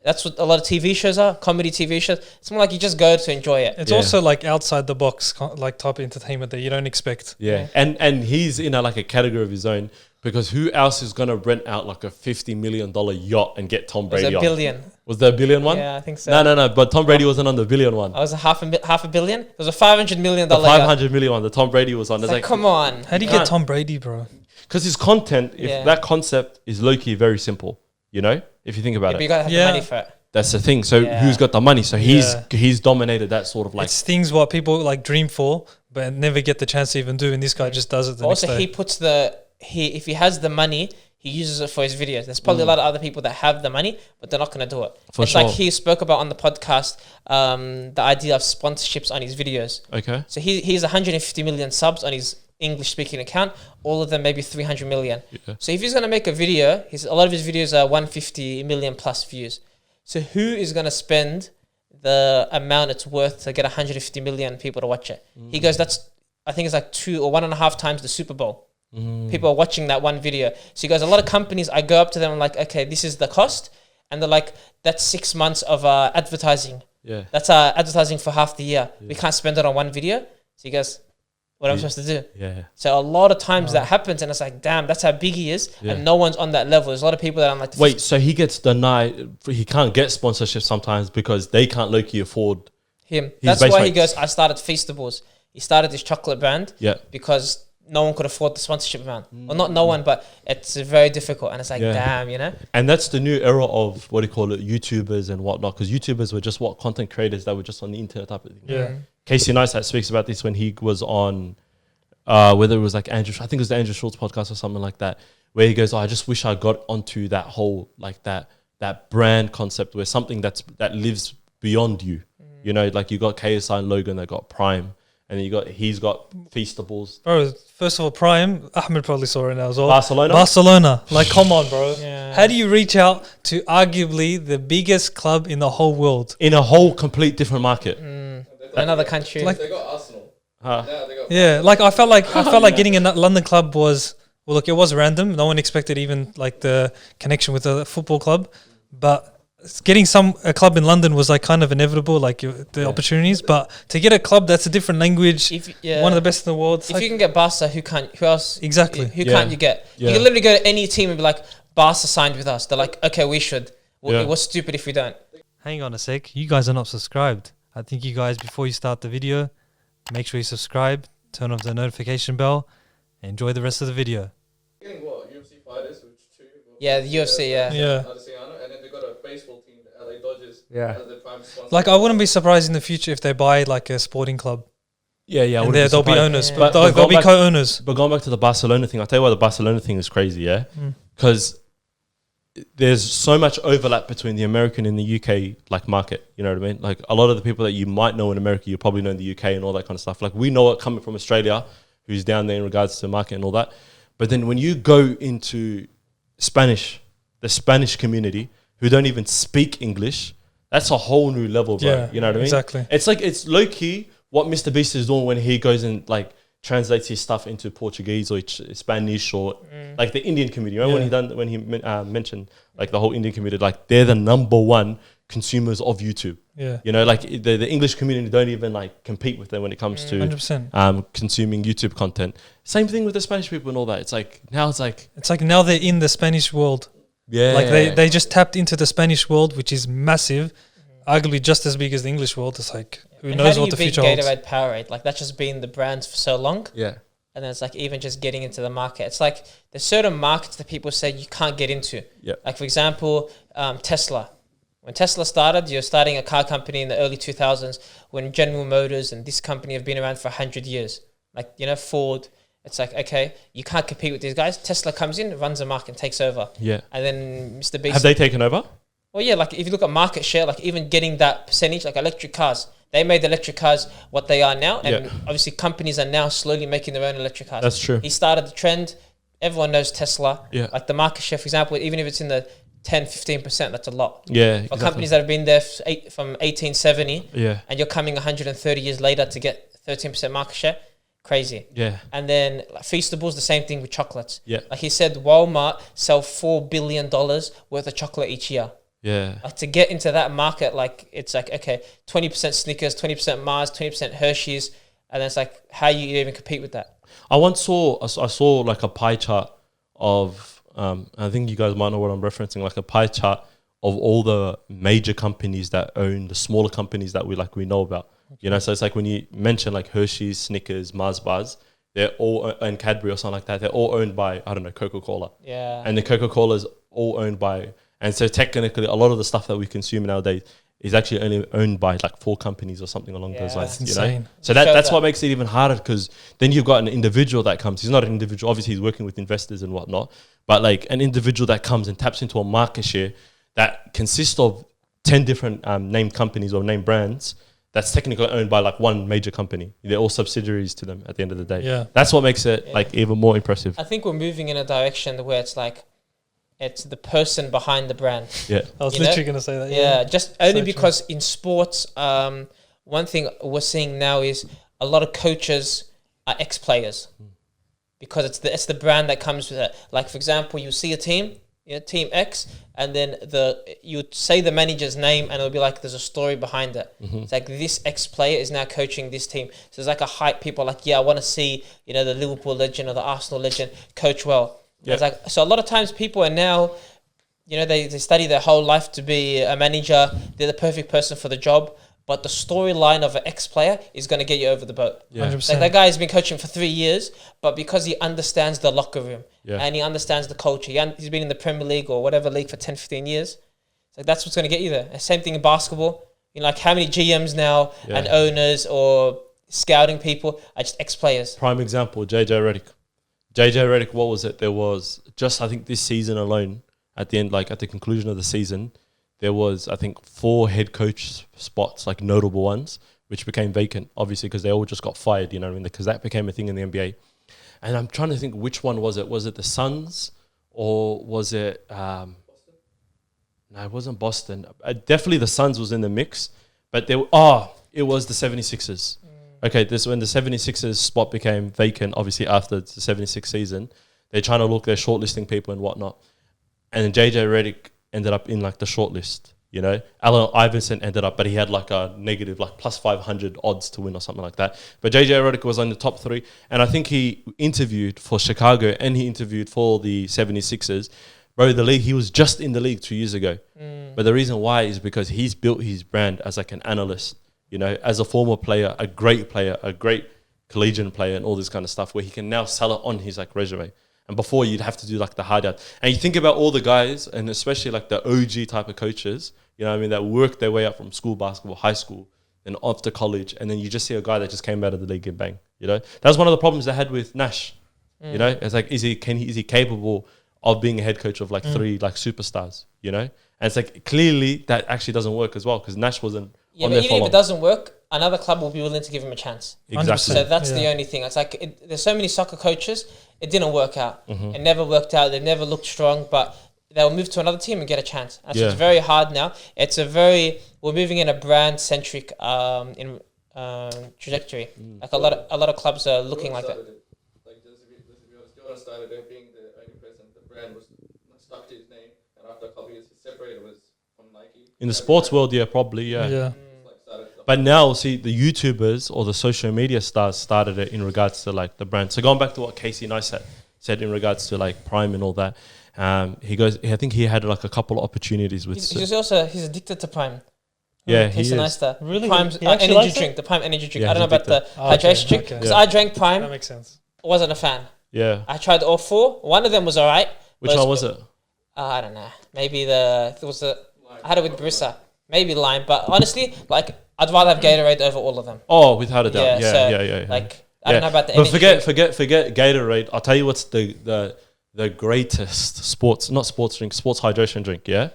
[SPEAKER 2] That's what a lot of TV shows are, comedy TV shows. It's more like you just go to enjoy it.
[SPEAKER 3] It's also like outside the box, like type of entertainment that you don't expect.
[SPEAKER 1] Yeah. And he's in like a category of his own because who else is going to rent out like a $50 million yacht and get Tom Brady on?
[SPEAKER 2] Was it $1 billion?
[SPEAKER 1] Was there a $1 billion one?
[SPEAKER 2] Yeah, I think so.
[SPEAKER 1] No. But Tom Brady wasn't on the $1 billion one.
[SPEAKER 2] I was half a billion? It was a $500 million
[SPEAKER 1] The $500 million one. The Tom Brady was on.
[SPEAKER 2] It's like, come on.
[SPEAKER 3] How do you get Tom Brady, bro?
[SPEAKER 1] Because his content, if
[SPEAKER 2] Yeah.
[SPEAKER 1] that concept is low-key very simple, you know, if you think about
[SPEAKER 2] But
[SPEAKER 1] it.
[SPEAKER 2] you gotta have
[SPEAKER 3] Yeah.
[SPEAKER 2] the money for it.
[SPEAKER 1] That's the thing. So
[SPEAKER 2] Yeah.
[SPEAKER 1] who's got the money? So
[SPEAKER 3] Yeah.
[SPEAKER 1] he's dominated that sort of like.
[SPEAKER 3] It's things what people like dream for, but never get the chance to even do. And this guy just does it the next
[SPEAKER 2] Also,
[SPEAKER 3] day.
[SPEAKER 2] he puts if he has the money, he uses it for his videos. There's probably a lot of other people that have the money, but they're not going to do it.
[SPEAKER 1] For
[SPEAKER 2] it's like
[SPEAKER 1] sure.
[SPEAKER 2] he spoke about on the podcast, the idea of sponsorships on his videos.
[SPEAKER 1] Okay.
[SPEAKER 2] So he's 150 million subs on his English speaking account, all of them maybe 300 million.
[SPEAKER 1] Yeah.
[SPEAKER 2] So if he's going to make a video, a lot of his videos are 150 million plus views. So who is going to spend the amount it's worth to get 150 million people to watch it? He goes, I think it's like 2 or 1.5 times the Super Bowl. People are watching that one video. So he goes, a lot of companies, I go up to them and like, okay, this is the cost. And they're like, that's 6 months of advertising.
[SPEAKER 1] Yeah.
[SPEAKER 2] That's advertising for half the year. We can't spend it on one video. So he goes, what am I supposed to do?
[SPEAKER 1] Yeah.
[SPEAKER 2] So a lot of times that happens, and it's like, damn, that's how big he is,
[SPEAKER 1] Yeah.
[SPEAKER 2] and no one's on that level. There's a lot of people that are like,
[SPEAKER 1] Wait, so he gets denied. He can't get sponsorship sometimes because they can't low-key afford.
[SPEAKER 2] him.
[SPEAKER 1] His
[SPEAKER 2] That's
[SPEAKER 1] base
[SPEAKER 2] why he
[SPEAKER 1] rates.
[SPEAKER 2] goes, I started Feastables. He started this chocolate brand
[SPEAKER 1] Yeah.
[SPEAKER 2] because no one could afford the sponsorship amount. Well, not no one, but it's very difficult. And it's like,
[SPEAKER 1] Yeah.
[SPEAKER 2] damn, you know?
[SPEAKER 1] And that's the new era of what do you call it, YouTubers and whatnot. Because YouTubers were just what content creators that were just on the internet type of thing.
[SPEAKER 3] Yeah.
[SPEAKER 1] Casey Neistat speaks about this when he was on, whether it was like Andrew, I think it was the Andrew Schultz podcast or something like that, where he goes, "Oh, I just wish I got onto that whole like that brand concept where something that lives beyond you. You know, like you got KSI and Logan that got Prime, and then he's got Feastables.
[SPEAKER 3] Bro, first of all, Prime, Ahmed probably saw it now as well.
[SPEAKER 1] Barcelona?
[SPEAKER 3] Like, come on, bro.
[SPEAKER 2] Yeah.
[SPEAKER 3] How do you reach out to arguably the biggest club in the whole world?
[SPEAKER 1] In a whole complete different market.
[SPEAKER 2] Another country.
[SPEAKER 3] Like-
[SPEAKER 4] They got Arsenal.
[SPEAKER 1] Huh.
[SPEAKER 4] Yeah, they got
[SPEAKER 3] Yeah, like I felt like getting a London club was, well, look, it was random. No one expected even like the connection with a football club, but getting a club in London was like kind of inevitable, like the opportunities. But to get a club that's a different language, one of the best in the world.
[SPEAKER 2] If you can get Barca, who else?
[SPEAKER 3] Exactly.
[SPEAKER 2] Who
[SPEAKER 1] Yeah.
[SPEAKER 2] can't you get?
[SPEAKER 1] Yeah.
[SPEAKER 2] You can literally go to any team and be like, Barca signed with us. They're like, okay, we should.
[SPEAKER 1] Yeah.
[SPEAKER 2] We're stupid if we don't.
[SPEAKER 3] Hang on a sec. You guys are not subscribed. I think you guys, before you start the video, make sure you subscribe, turn off the notification bell, and enjoy the rest of the video.
[SPEAKER 4] getting what? UFC fighters, which two?
[SPEAKER 2] Yeah, the UFC, yeah.
[SPEAKER 3] Yeah.
[SPEAKER 4] Adesanya, and then they got a baseball team, the LA Dodgers.
[SPEAKER 1] Yeah.
[SPEAKER 4] As their prime sponsor.
[SPEAKER 3] Like, I wouldn't be surprised in the future if they buy like a sporting club.
[SPEAKER 1] Yeah, yeah. I
[SPEAKER 3] And
[SPEAKER 1] wouldn't
[SPEAKER 3] they'll be
[SPEAKER 1] surprised.
[SPEAKER 3] owners,
[SPEAKER 2] Yeah.
[SPEAKER 3] but
[SPEAKER 1] But
[SPEAKER 3] they'll
[SPEAKER 1] going
[SPEAKER 3] be
[SPEAKER 1] back-
[SPEAKER 3] co-owners.
[SPEAKER 1] But going back to the Barcelona thing, I'll tell you why the Barcelona thing is crazy, yeah? Because there's so much overlap between the American and the UK like market, you know what I mean? Like a lot of the people that you might know in America, you probably know in the UK and all that kind of stuff. Like we know it coming from Australia, who's down there in regards to the market and all that. But then when you go into the Spanish community, who don't even speak English, that's a whole new level, bro.
[SPEAKER 3] Yeah,
[SPEAKER 1] You know what I mean?
[SPEAKER 3] exactly.
[SPEAKER 1] It's like, it's low key what MrBeast is doing when he goes and like translates his stuff into Portuguese or Spanish or like the Indian community. Remember when he mentioned like the whole Indian community, like they're the number one consumers of YouTube.
[SPEAKER 3] Yeah.
[SPEAKER 1] You know, like the English community don't even like compete with them when it comes to
[SPEAKER 3] 100%.
[SPEAKER 1] consuming YouTube content. Same thing with the Spanish people and all that. It's like now it's like
[SPEAKER 3] It's like now they're in the Spanish world.
[SPEAKER 1] yeah,
[SPEAKER 3] Like they just tapped into the Spanish world, which is massive, arguably just as big as the English world. It's like, who
[SPEAKER 2] And
[SPEAKER 3] knows
[SPEAKER 2] how
[SPEAKER 3] what
[SPEAKER 2] do
[SPEAKER 3] the
[SPEAKER 2] you beat
[SPEAKER 3] future holds.
[SPEAKER 2] Gatorade Powerade? Like that's just been the brand for so long.
[SPEAKER 1] yeah.
[SPEAKER 2] And then it's like even just getting into the market. It's like there's certain markets that people say you can't get into.
[SPEAKER 1] Yeah.
[SPEAKER 2] Like for example, Tesla. When Tesla started, you're starting a car company in the early 2000s when General Motors and this company have been around for 100 years. Like, you know, Ford. It's like, okay, you can't compete with these guys. Tesla comes in, runs the market and takes over.
[SPEAKER 1] Yeah.
[SPEAKER 2] And then MrBeast.
[SPEAKER 1] Have they taken over?
[SPEAKER 2] Well, yeah, like if you look at market share, like even getting that percentage, like electric cars, they made electric cars what they are now. And
[SPEAKER 1] Yeah.
[SPEAKER 2] obviously companies are now slowly making their own electric cars.
[SPEAKER 1] That's true.
[SPEAKER 2] He started the trend. Everyone knows Tesla.
[SPEAKER 1] Yeah.
[SPEAKER 2] Like the market share, for example, even if it's in the 10, 15%, that's a lot.
[SPEAKER 1] Yeah.
[SPEAKER 2] For
[SPEAKER 1] Exactly.
[SPEAKER 2] companies that have been there from 1870
[SPEAKER 1] Yeah.
[SPEAKER 2] and you're coming 130 years later to get 13% market share, crazy.
[SPEAKER 1] Yeah.
[SPEAKER 2] And then like Feastables, the same thing with chocolates.
[SPEAKER 1] Yeah.
[SPEAKER 2] Like he said, Walmart sell $4 billion worth of chocolate each year.
[SPEAKER 1] Yeah.
[SPEAKER 2] Like to get into that market, like it's like, okay, 20% Snickers, 20% Mars, 20% Hershey's. And then it's like, how you even compete with that?
[SPEAKER 1] I saw like a pie chart of, I think you guys might know what I'm referencing, like a pie chart of all the major companies that own the smaller companies that we know about. You know, so it's like when you mention like Hershey's, Snickers, Mars bars, they're all and Cadbury or something like that. They're all owned by, I don't know, Coca-Cola.
[SPEAKER 2] Yeah.
[SPEAKER 1] And the Coca-Cola is all owned by, and so technically a lot of the stuff that we consume nowadays is actually only owned by like 4 companies or something along those lines.
[SPEAKER 3] That's
[SPEAKER 1] you know?
[SPEAKER 3] insane.
[SPEAKER 1] So that's what makes it even harder, because then you've got an individual that comes. He's not an individual. Obviously, he's working with investors and whatnot. But like an individual that comes and taps into a market share that consists of 10 different named companies or named brands that's technically owned by like one major company. They're all subsidiaries to them at the end of the day.
[SPEAKER 3] Yeah.
[SPEAKER 1] That's what makes it like even more impressive.
[SPEAKER 2] I think we're moving in a direction where it's like, it's the person behind the brand.
[SPEAKER 1] Yeah.
[SPEAKER 3] I was
[SPEAKER 2] You know?
[SPEAKER 3] literally going to say that.
[SPEAKER 2] Yeah, just only
[SPEAKER 3] So
[SPEAKER 2] because in sports, one thing we're seeing now is a lot of coaches are ex-players, because it's the brand that comes with it. Like, for example, you see a team, Team X, and then you say the manager's name, and it'll be like there's a story behind it. It's like this ex-player is now coaching this team. So there's like a hype. People are like, yeah, I want to see the Liverpool legend or the Arsenal legend coach well. Yeah. It's like, so a lot of times people are now, they study their whole life to be a manager. They're the perfect person for the job. But the storyline of an ex-player is going to get you over the boat.
[SPEAKER 1] Yeah.
[SPEAKER 3] 100%.
[SPEAKER 2] Like, that guy has been coaching for 3 years, but because he understands the locker room
[SPEAKER 1] Yeah.
[SPEAKER 2] and he understands the culture, he's been in the Premier League or whatever league for 10, 15 years. It's like, that's what's going to get you there. And same thing in basketball. Like, how many GMs now and owners or scouting people are just ex-players?
[SPEAKER 1] Prime example, JJ Redick. JJ Redick, what was it? There was just, I think this season alone, at the end, like at the conclusion of the season, there was, I think, 4 head coach spots, like notable ones, which became vacant, obviously, because they all just got fired, you know what I mean? Because that became a thing in the NBA. And I'm trying to think, which one was it? Was it the Suns or was it... no, it wasn't Boston. Definitely the Suns was in the mix, but it was the 76ers. Okay, this when the 76ers spot became vacant, obviously after the 76 season, they're trying to look, they're shortlisting people and whatnot. And then JJ Redick ended up in like the shortlist, Allen Iverson ended up, but he had like a negative, like plus 500 odds to win or something like that. But JJ Redick was on the top 3. And I think he interviewed for Chicago and he interviewed for the 76ers. Bro, he was just in the league 2 years ago. But the reason why is because he's built his brand as like an analyst, as a former player, a great collegiate player and all this kind of stuff, where he can now sell it on his like resume. And before, you'd have to do like the hard out. And you think about all the guys, and especially like the OG type of coaches, that worked their way up from school basketball, high school, then off to college. And then you just see a guy that just came out of the league and bang, That was one of the problems they had with Nash. It's like, is he capable of being a head coach of like 3 like superstars, And it's like, clearly that actually doesn't work as well, because Nash wasn't on there
[SPEAKER 2] but
[SPEAKER 1] for
[SPEAKER 2] even if
[SPEAKER 1] long.
[SPEAKER 2] it doesn't work, another club will be willing to give him a chance.
[SPEAKER 1] Exactly.
[SPEAKER 2] So that's the only thing. It's like, there's so many soccer coaches, it didn't work out. It never worked out. They never looked strong, but they'll move to another team and get a chance. And so it's very hard now. We're moving in a brand-centric trajectory. Like a lot of clubs are looking like that.
[SPEAKER 4] Like, just to be honest, Jordan started there being the only person, the brand was stuck to his name, and after a couple of years, he separated from Nike.
[SPEAKER 1] In the sports world, probably,
[SPEAKER 3] Yeah.
[SPEAKER 1] But now, see, the YouTubers or the social media stars started it in regards to like the brand. So going back to what Casey Neistat said in regards to like Prime and all that, I think he had like a couple of opportunities with.
[SPEAKER 2] He's addicted to Prime.
[SPEAKER 1] Yeah, he
[SPEAKER 2] Casey
[SPEAKER 1] is.
[SPEAKER 2] Neistat.
[SPEAKER 3] Really?
[SPEAKER 2] Prime's
[SPEAKER 3] He actually
[SPEAKER 2] energy
[SPEAKER 3] likes
[SPEAKER 2] drink, the Prime energy drink.
[SPEAKER 1] Yeah,
[SPEAKER 2] I don't know
[SPEAKER 1] he's
[SPEAKER 2] about the
[SPEAKER 3] addicted.
[SPEAKER 2] hydration drink,
[SPEAKER 3] Okay.
[SPEAKER 2] because
[SPEAKER 1] Yeah.
[SPEAKER 2] I drank Prime,
[SPEAKER 3] That makes sense.
[SPEAKER 2] wasn't a fan.
[SPEAKER 1] Yeah.
[SPEAKER 2] I tried all 4. One of them was alright.
[SPEAKER 1] Which one was it?
[SPEAKER 2] I don't know. Maybe I had it with Brissa. Maybe lime, but honestly, like, I'd rather have Gatorade over all of them.
[SPEAKER 1] Oh, without a doubt. Yeah.
[SPEAKER 2] Like, I don't know about the
[SPEAKER 1] But
[SPEAKER 2] energy
[SPEAKER 1] forget Gatorade. I'll tell you what's the greatest sports hydration drink, yeah?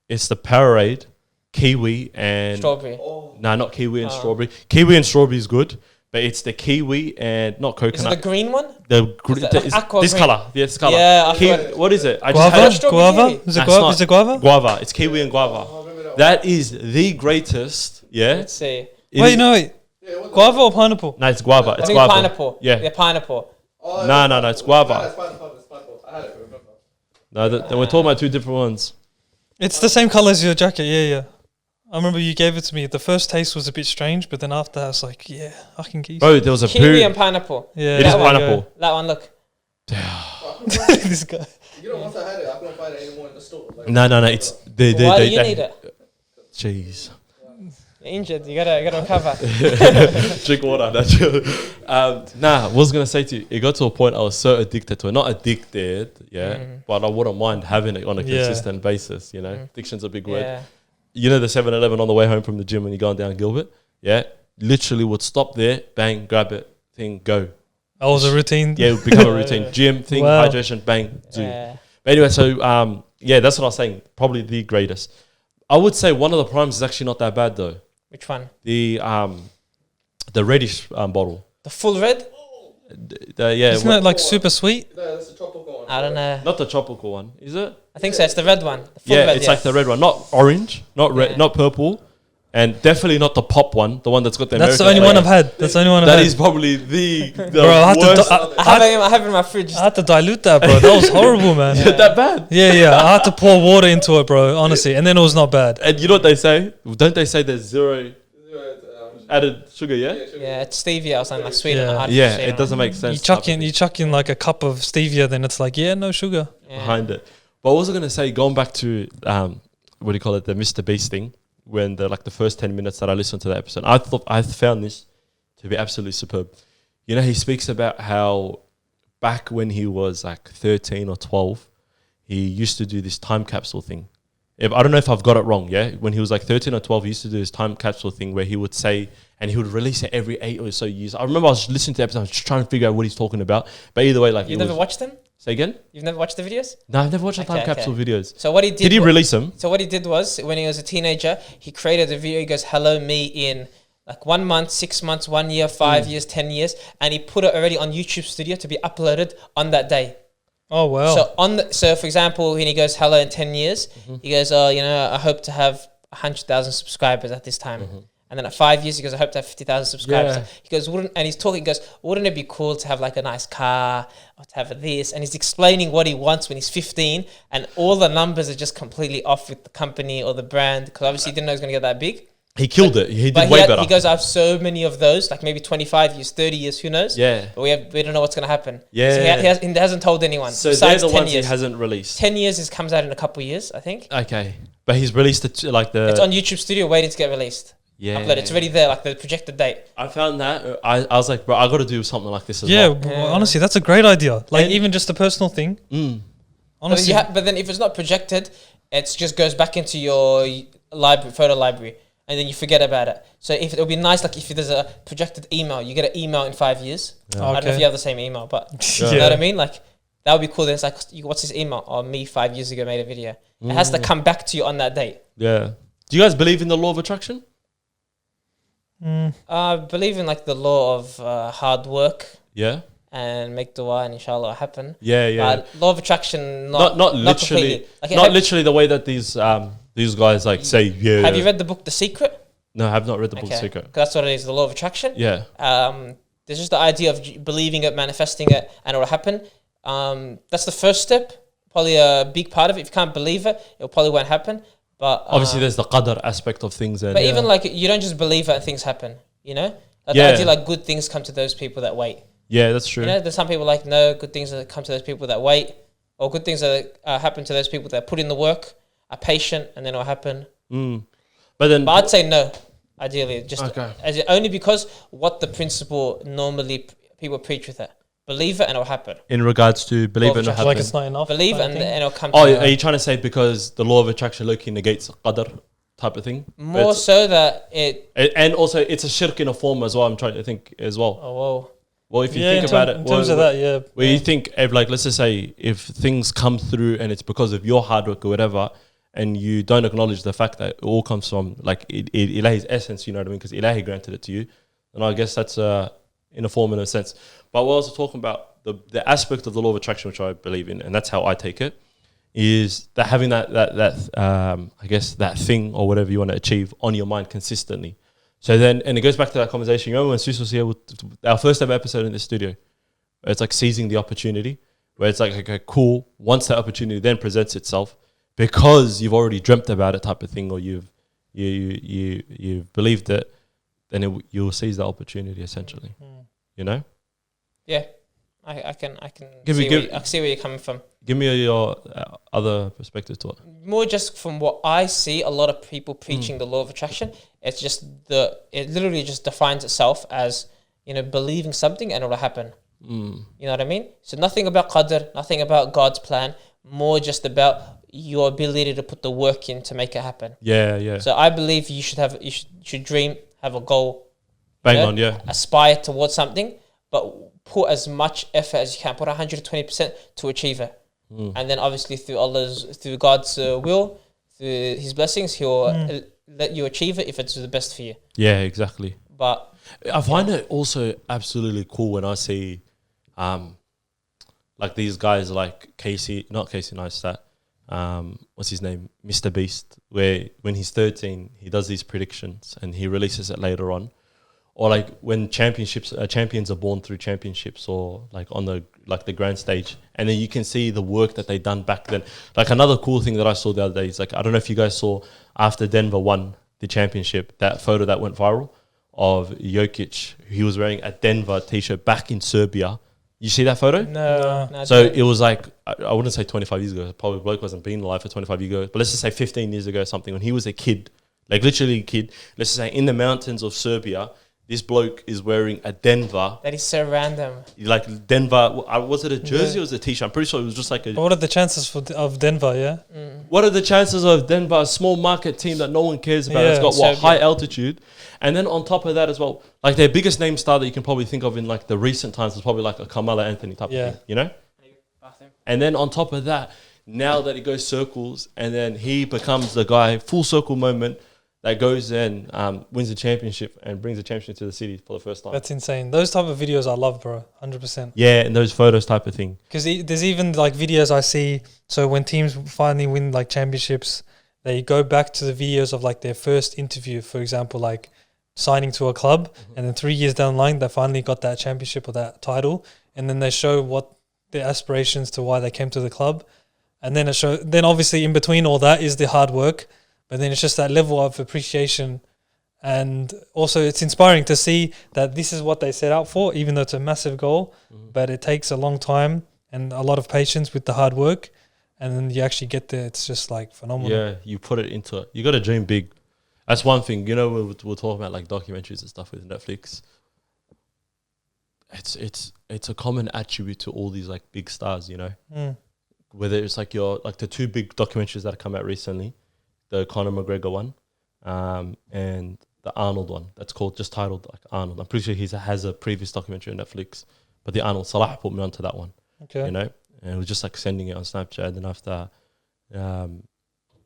[SPEAKER 1] It's the Powerade, Kiwi and...
[SPEAKER 2] strawberry.
[SPEAKER 1] No, not Kiwi and strawberry. Kiwi and strawberry is good, but it's the Kiwi and not
[SPEAKER 2] Is it
[SPEAKER 1] coconut.
[SPEAKER 2] the green one?
[SPEAKER 1] This
[SPEAKER 2] aqua green?
[SPEAKER 1] colour. Yeah, this colour.
[SPEAKER 2] Yeah, I forgot.
[SPEAKER 1] What is it? I
[SPEAKER 3] Guava?
[SPEAKER 1] had
[SPEAKER 2] strawberry
[SPEAKER 3] Guava?
[SPEAKER 2] kiwi.
[SPEAKER 3] Is it
[SPEAKER 1] That's
[SPEAKER 3] guava?
[SPEAKER 1] not-
[SPEAKER 3] Is it guava?
[SPEAKER 1] guava. It's Kiwi and guava. That is the greatest, yeah?
[SPEAKER 2] Let's see.
[SPEAKER 3] Wait. Guava or pineapple?
[SPEAKER 1] No, it's guava.
[SPEAKER 2] I
[SPEAKER 1] It's
[SPEAKER 2] think
[SPEAKER 1] guava.
[SPEAKER 2] pineapple.
[SPEAKER 1] Yeah.
[SPEAKER 2] Pineapple.
[SPEAKER 1] No, it's guava.
[SPEAKER 4] It's pineapple. I had it, remember.
[SPEAKER 1] No, then we're talking about 2 different ones.
[SPEAKER 3] It's the same color as your jacket. Yeah. I remember you gave it to me. The first taste was a bit strange, but then after I was like, yeah, I can keep.
[SPEAKER 1] Bro, there was a
[SPEAKER 2] Kiwi
[SPEAKER 1] period.
[SPEAKER 2] and pineapple.
[SPEAKER 3] Yeah,
[SPEAKER 1] It is
[SPEAKER 2] That one.
[SPEAKER 1] pineapple.
[SPEAKER 2] That one, look.
[SPEAKER 3] This guy.
[SPEAKER 4] Once I had it, I couldn't find it anymore in the store. Like,
[SPEAKER 1] No. It's
[SPEAKER 2] Why do you need it?
[SPEAKER 1] Jeez.
[SPEAKER 2] You're injured. You gotta recover.
[SPEAKER 1] Drink water. That's I was gonna say to you, it got to a point I was so addicted to it. Not addicted, but I wouldn't mind having it on a consistent basis. You know, addiction's a big word.
[SPEAKER 2] Yeah.
[SPEAKER 1] You know the 7-Eleven on the way home from the gym when you're going down Gilbert? Yeah. Literally would stop there, bang, grab it, thing, go.
[SPEAKER 3] That was a routine.
[SPEAKER 1] Yeah, it would become a routine. Gym, thing, hydration, bang, do.
[SPEAKER 2] Yeah.
[SPEAKER 1] But anyway, so that's what I was saying. Probably the greatest. I would say one of the primes is actually not that bad though.
[SPEAKER 2] Which one?
[SPEAKER 1] The reddish bottle.
[SPEAKER 2] The full red?
[SPEAKER 3] Isn't it like super sweet?
[SPEAKER 4] No, that's a tropical one.
[SPEAKER 2] I don't know.
[SPEAKER 1] Not the tropical one, is it?
[SPEAKER 2] I think so. It's the red one. The full red,
[SPEAKER 1] It's like the red one, not orange, not red, not purple, and definitely not the pop one, the one that's got the.
[SPEAKER 3] That's
[SPEAKER 1] American
[SPEAKER 3] the only one
[SPEAKER 1] flag.
[SPEAKER 3] I've had. That's the only one I've had.
[SPEAKER 1] That is probably the
[SPEAKER 3] Bro, I
[SPEAKER 1] worst.
[SPEAKER 2] I have it in my fridge.
[SPEAKER 3] I had to dilute that, bro. That was horrible, man.
[SPEAKER 1] Is it that bad?
[SPEAKER 3] Yeah. I had to pour water into it, bro. Honestly, and then it was not bad.
[SPEAKER 1] And you know what they say? Don't they say there's zero added sugar? Yeah.
[SPEAKER 2] Yeah, it's stevia or something like sweet.
[SPEAKER 3] Yeah.
[SPEAKER 1] Yeah, it doesn't make sense.
[SPEAKER 3] You chuck in like a cup of stevia, then it's like no sugar
[SPEAKER 1] behind it. But I was gonna say, going back to what do you call it, the MrBeast thing, when the first 10 minutes that I listened to that episode, I found this to be absolutely superb. You know, he speaks about how back when he was like 13 or 12, he used to do this time capsule thing. I don't know if I've got it wrong, when he was like 13 or 12, he used to do this time capsule thing where he would say, and he would release it every 8 or so years. I remember I was listening to the episode, I was just trying to figure out what he's talking about. But either way,
[SPEAKER 2] You've never watched them?
[SPEAKER 1] Say again?
[SPEAKER 2] You've never watched the videos?
[SPEAKER 1] No, I've never watched the time capsule videos.
[SPEAKER 2] So what he did...
[SPEAKER 1] Did he release them?
[SPEAKER 2] So what he did was, when he was a teenager, he created a video. He goes, hello, me in like 1 month, 6 months, 1 year, 5 years, 10 years. And he put it already on YouTube Studio to be uploaded on that day.
[SPEAKER 3] Oh, wow.
[SPEAKER 2] So for example, when he goes, hello, in 10 years, he goes, I hope to have 100,000 subscribers at this time. And then at 5 years, he goes, I hope to have 50,000 subscribers.
[SPEAKER 1] Yeah.
[SPEAKER 2] He goes, wouldn't it be cool to have like a nice car or to have this? And he's explaining what he wants when he's 15, and all the numbers are just completely off with the company or the brand, because obviously he didn't know it was going to get that big.
[SPEAKER 1] He killed it. He did way better.
[SPEAKER 2] He goes, I have so many of those, like maybe 25 years, 30 years, who knows?
[SPEAKER 1] Yeah.
[SPEAKER 2] But we don't know what's going to happen.
[SPEAKER 1] Yeah.
[SPEAKER 2] So he hasn't told anyone.
[SPEAKER 1] So they're the ones he hasn't released.
[SPEAKER 2] 10 years comes out in a couple of years, I think.
[SPEAKER 1] Okay. But he's released it
[SPEAKER 2] It's on YouTube Studio waiting to get released.
[SPEAKER 1] Yeah.
[SPEAKER 2] Upload. It's already there, like the projected date.
[SPEAKER 1] I found that. I was like, bro, I got to do something like this as
[SPEAKER 3] well.
[SPEAKER 1] Yeah.
[SPEAKER 3] Honestly, that's a great idea. Like, even just a personal thing. Honestly.
[SPEAKER 2] But then if it's not projected, it just goes back into your photo library. And then you forget about it. So if it'll be nice, like if there's a projected email, you get an email in 5 years. Yeah. I don't know if you have the same email, but you know what I mean? Like that would be cool. Then it's like, what's this email? Oh, me 5 years ago made a video. It has to come back to you on that date.
[SPEAKER 1] Yeah. Do you guys believe in the law of attraction?
[SPEAKER 2] I believe in like the law of hard work.
[SPEAKER 1] Yeah.
[SPEAKER 2] And make dua and inshallah it'll happen.
[SPEAKER 1] Yeah.
[SPEAKER 2] Law of attraction, not
[SPEAKER 1] literally,
[SPEAKER 2] like,
[SPEAKER 1] not literally the way that these guys like say. Yeah.
[SPEAKER 2] Have you read the book The Secret?
[SPEAKER 1] No, I have not read the book The Secret.
[SPEAKER 2] 'Cause that's what it is, the law of attraction.
[SPEAKER 1] Yeah.
[SPEAKER 2] There's just the idea of believing it, manifesting it, and it will happen. That's the first step. Probably a big part of it. If you can't believe it, it probably won't happen. But
[SPEAKER 1] obviously, there's the qadar aspect of things. And
[SPEAKER 2] but even like you don't just believe it and things happen. You know, like the idea like good things come to those people that wait.
[SPEAKER 1] Yeah, that's true.
[SPEAKER 2] You know, there's some people like no good things that come to those people that wait, or good things that happen to those people that put in the work, are patient, and then it'll happen.
[SPEAKER 1] But
[SPEAKER 2] I'd say no. Ideally, just only because what the principle normally people preach with it. Believe it and it'll happen.
[SPEAKER 1] In regards to believe it and it'll happen.
[SPEAKER 3] Like it's not enough.
[SPEAKER 2] Believe and it'll come
[SPEAKER 1] to you. Are you trying to say because the law of attraction low-key negates qadr type of thing?
[SPEAKER 2] More so that it...
[SPEAKER 1] And also it's a shirk in a form as well, I'm trying to think as well.
[SPEAKER 2] Oh, whoa.
[SPEAKER 1] Well, if you think about it...
[SPEAKER 3] In terms of that, yeah.
[SPEAKER 1] Where you think, like, let's just say, if things come through and it's because of your hard work or whatever, and you don't acknowledge the fact that it all comes from, like, Ilahi's essence, you know what I mean? Because Ilahi granted it to you. And I guess that's in a form, in a sense. But we're also talking about the aspect of the law of attraction, which I believe in, and that's how I take it, is that having that I guess, that thing or whatever you want to achieve on your mind consistently. So then, and it goes back to that conversation. You remember when Sus was here with our first ever episode in the studio? Where it's like seizing the opportunity, where it's like, okay, cool. Once that opportunity then presents itself, because you've already dreamt about it type of thing, or you've believed it, then you'll seize that opportunity essentially. You know?
[SPEAKER 2] Yeah. I can
[SPEAKER 1] Give me-
[SPEAKER 2] see,
[SPEAKER 1] give-
[SPEAKER 2] I can see where you're coming from.
[SPEAKER 1] Give me your other perspective to it.
[SPEAKER 2] More just from what I see, a lot of people preaching the law of attraction. It's just it literally just defines itself as, you know, believing something and it'll happen. You know what I mean? So nothing about qadr, nothing about God's plan, more just about your ability to put the work in to make it happen.
[SPEAKER 1] Yeah, yeah.
[SPEAKER 2] So I believe you should dream, have a goal,
[SPEAKER 1] Bang
[SPEAKER 2] know,
[SPEAKER 1] on, yeah.
[SPEAKER 2] aspire towards something, but put as much effort as you can, put 120% to achieve it. And then obviously through God's will, through His blessings, He'll let you achieve it if it's the best for you.
[SPEAKER 1] Yeah, exactly.
[SPEAKER 2] But
[SPEAKER 1] I find it also absolutely cool when I see, like these guys like not Casey Neistat, what's his name, MrBeast, where when he's 13, he does these predictions and he releases it later on. Or like when champions are born through championships, or like on the grand stage, and then you can see the work that they done back then. Like another cool thing that I saw the other day is, like, I don't know if you guys saw after Denver won the championship, that photo that went viral of Jokic. He was wearing a Denver t-shirt back in Serbia. You see that photo?
[SPEAKER 2] no
[SPEAKER 1] So it was like, I wouldn't say 25 years ago. Probably bloke wasn't been alive for 25 years ago. But let's just say 15 years ago or something, when he was a kid, like literally a kid. Let's just say in the mountains of Serbia, this bloke is wearing a Denver.
[SPEAKER 2] that is so random.
[SPEAKER 1] Like Denver, was it a jersey or was it a t-shirt? I'm pretty sure it was just like a...
[SPEAKER 3] But what are the chances of Denver, yeah?
[SPEAKER 1] What are the chances of Denver, a small market team that no one cares about?
[SPEAKER 3] Yeah.
[SPEAKER 1] It's got
[SPEAKER 2] Serbia.
[SPEAKER 1] high altitude. And then on top of that as well, like their biggest name star that you can probably think of in like the recent times is probably like a Carmelo Anthony type of thing, you know? And then on top of that, now that it goes circles, and then he becomes the guy, full circle moment, that goes and wins the championship and brings the championship to the city for the first time.
[SPEAKER 3] That's insane. Those type of videos I love, bro. 100%.
[SPEAKER 1] Yeah, and those photos type of thing.
[SPEAKER 3] Because there's even like videos I see. So when teams finally win like championships, they go back to the videos of like their first interview, for example, like signing to a club, and then 3 years down the line, they finally got that championship or that title, and then they show what their aspirations to why they came to the club, and then then obviously in between all that is the hard work, but then it's just that level of appreciation. And also it's inspiring to see that this is what they set out for, even though it's a massive goal, but it takes a long time and a lot of patience with the hard work, and then you actually get there. It's just like phenomenal.
[SPEAKER 1] Yeah, you put it into it. You got to dream big. That's one thing. You know, we're talking about like documentaries and stuff with Netflix. It's a common attribute to all these like big stars, you know. Whether it's like the two big documentaries that have come out recently, the Conor McGregor one, and the Arnold one. That's just titled like Arnold. I'm pretty sure he has a previous documentary on Netflix, but the Arnold, Salah put me onto that one.
[SPEAKER 3] Okay.
[SPEAKER 1] You know, and it was just like sending it on Snapchat, and then after,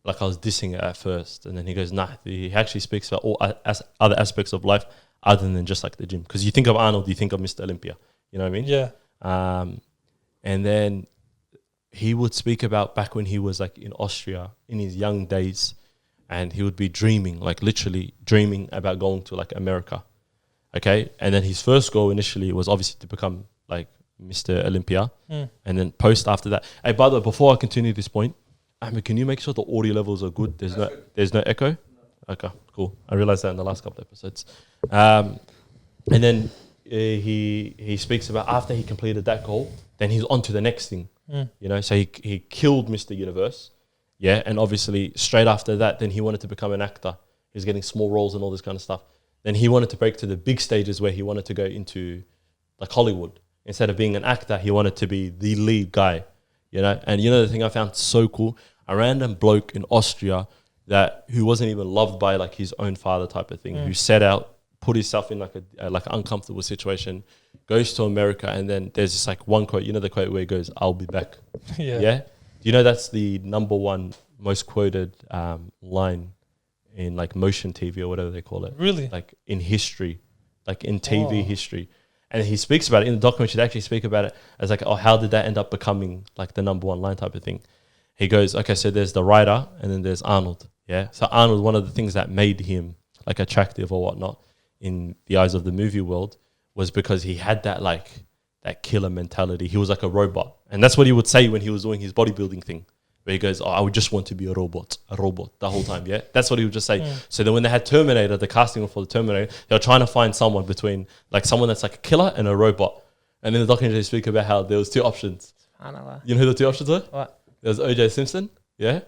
[SPEAKER 1] like I was dissing it at first, and then he goes, nah, he actually speaks about all other aspects of life other than just like the gym. Because you think of Arnold, you think of Mr. Olympia. You know what I mean?
[SPEAKER 3] Yeah.
[SPEAKER 1] And then he would speak about back when he was like in Austria in his young days, and he would be dreaming, like literally dreaming about going to like America. Okay. And then his first goal initially was obviously to become like Mr. Olympia. And then post after that. Hey, by the way, before I continue this point, Ahmed, can you make sure the audio levels are good? There's no echo? No. Okay, cool. I realized that in the last couple of episodes. And then he speaks about after he completed that goal, then he's on to the next thing. You know, so he killed Mr. Universe. Yeah, and obviously straight after that, then he wanted to become an actor. He was getting small roles and all this kind of stuff. Then he wanted to break to the big stages where he wanted to go into like Hollywood. Instead of being an actor, he wanted to be the lead guy. You know, and you know the thing I found so cool? A random bloke in Austria who wasn't even loved by like his own father type of thing, who set out, put himself in like an uncomfortable situation, goes to America, and then there's just like one quote, you know the quote where he goes, "I'll be back." Yeah? You know that's the number one most quoted line in like motion TV or whatever they call it.
[SPEAKER 3] Really?
[SPEAKER 1] Like in history, like in TV history. And he speaks about it in the documentary. They actually speak about it as like, oh, how did that end up becoming like the number one line type of thing? He goes, okay, so there's the writer and then there's Arnold. Yeah. So Arnold, one of the things that made him like attractive or whatnot in the eyes of the movie world was because he had that like that killer mentality. He was like a robot. And that's what he would say when he was doing his bodybuilding thing, where he goes, oh, I would just want to be a robot the whole time. Yeah. That's what he would just say. So then when they had Terminator, the casting for the Terminator, they were trying to find someone between like someone that's like a killer and a robot. And in the documentary, they speak about how there was 2 options.
[SPEAKER 2] SubhanAllah.
[SPEAKER 1] You know who the 2 options were?
[SPEAKER 2] What?
[SPEAKER 1] There was O.J. Simpson, yeah,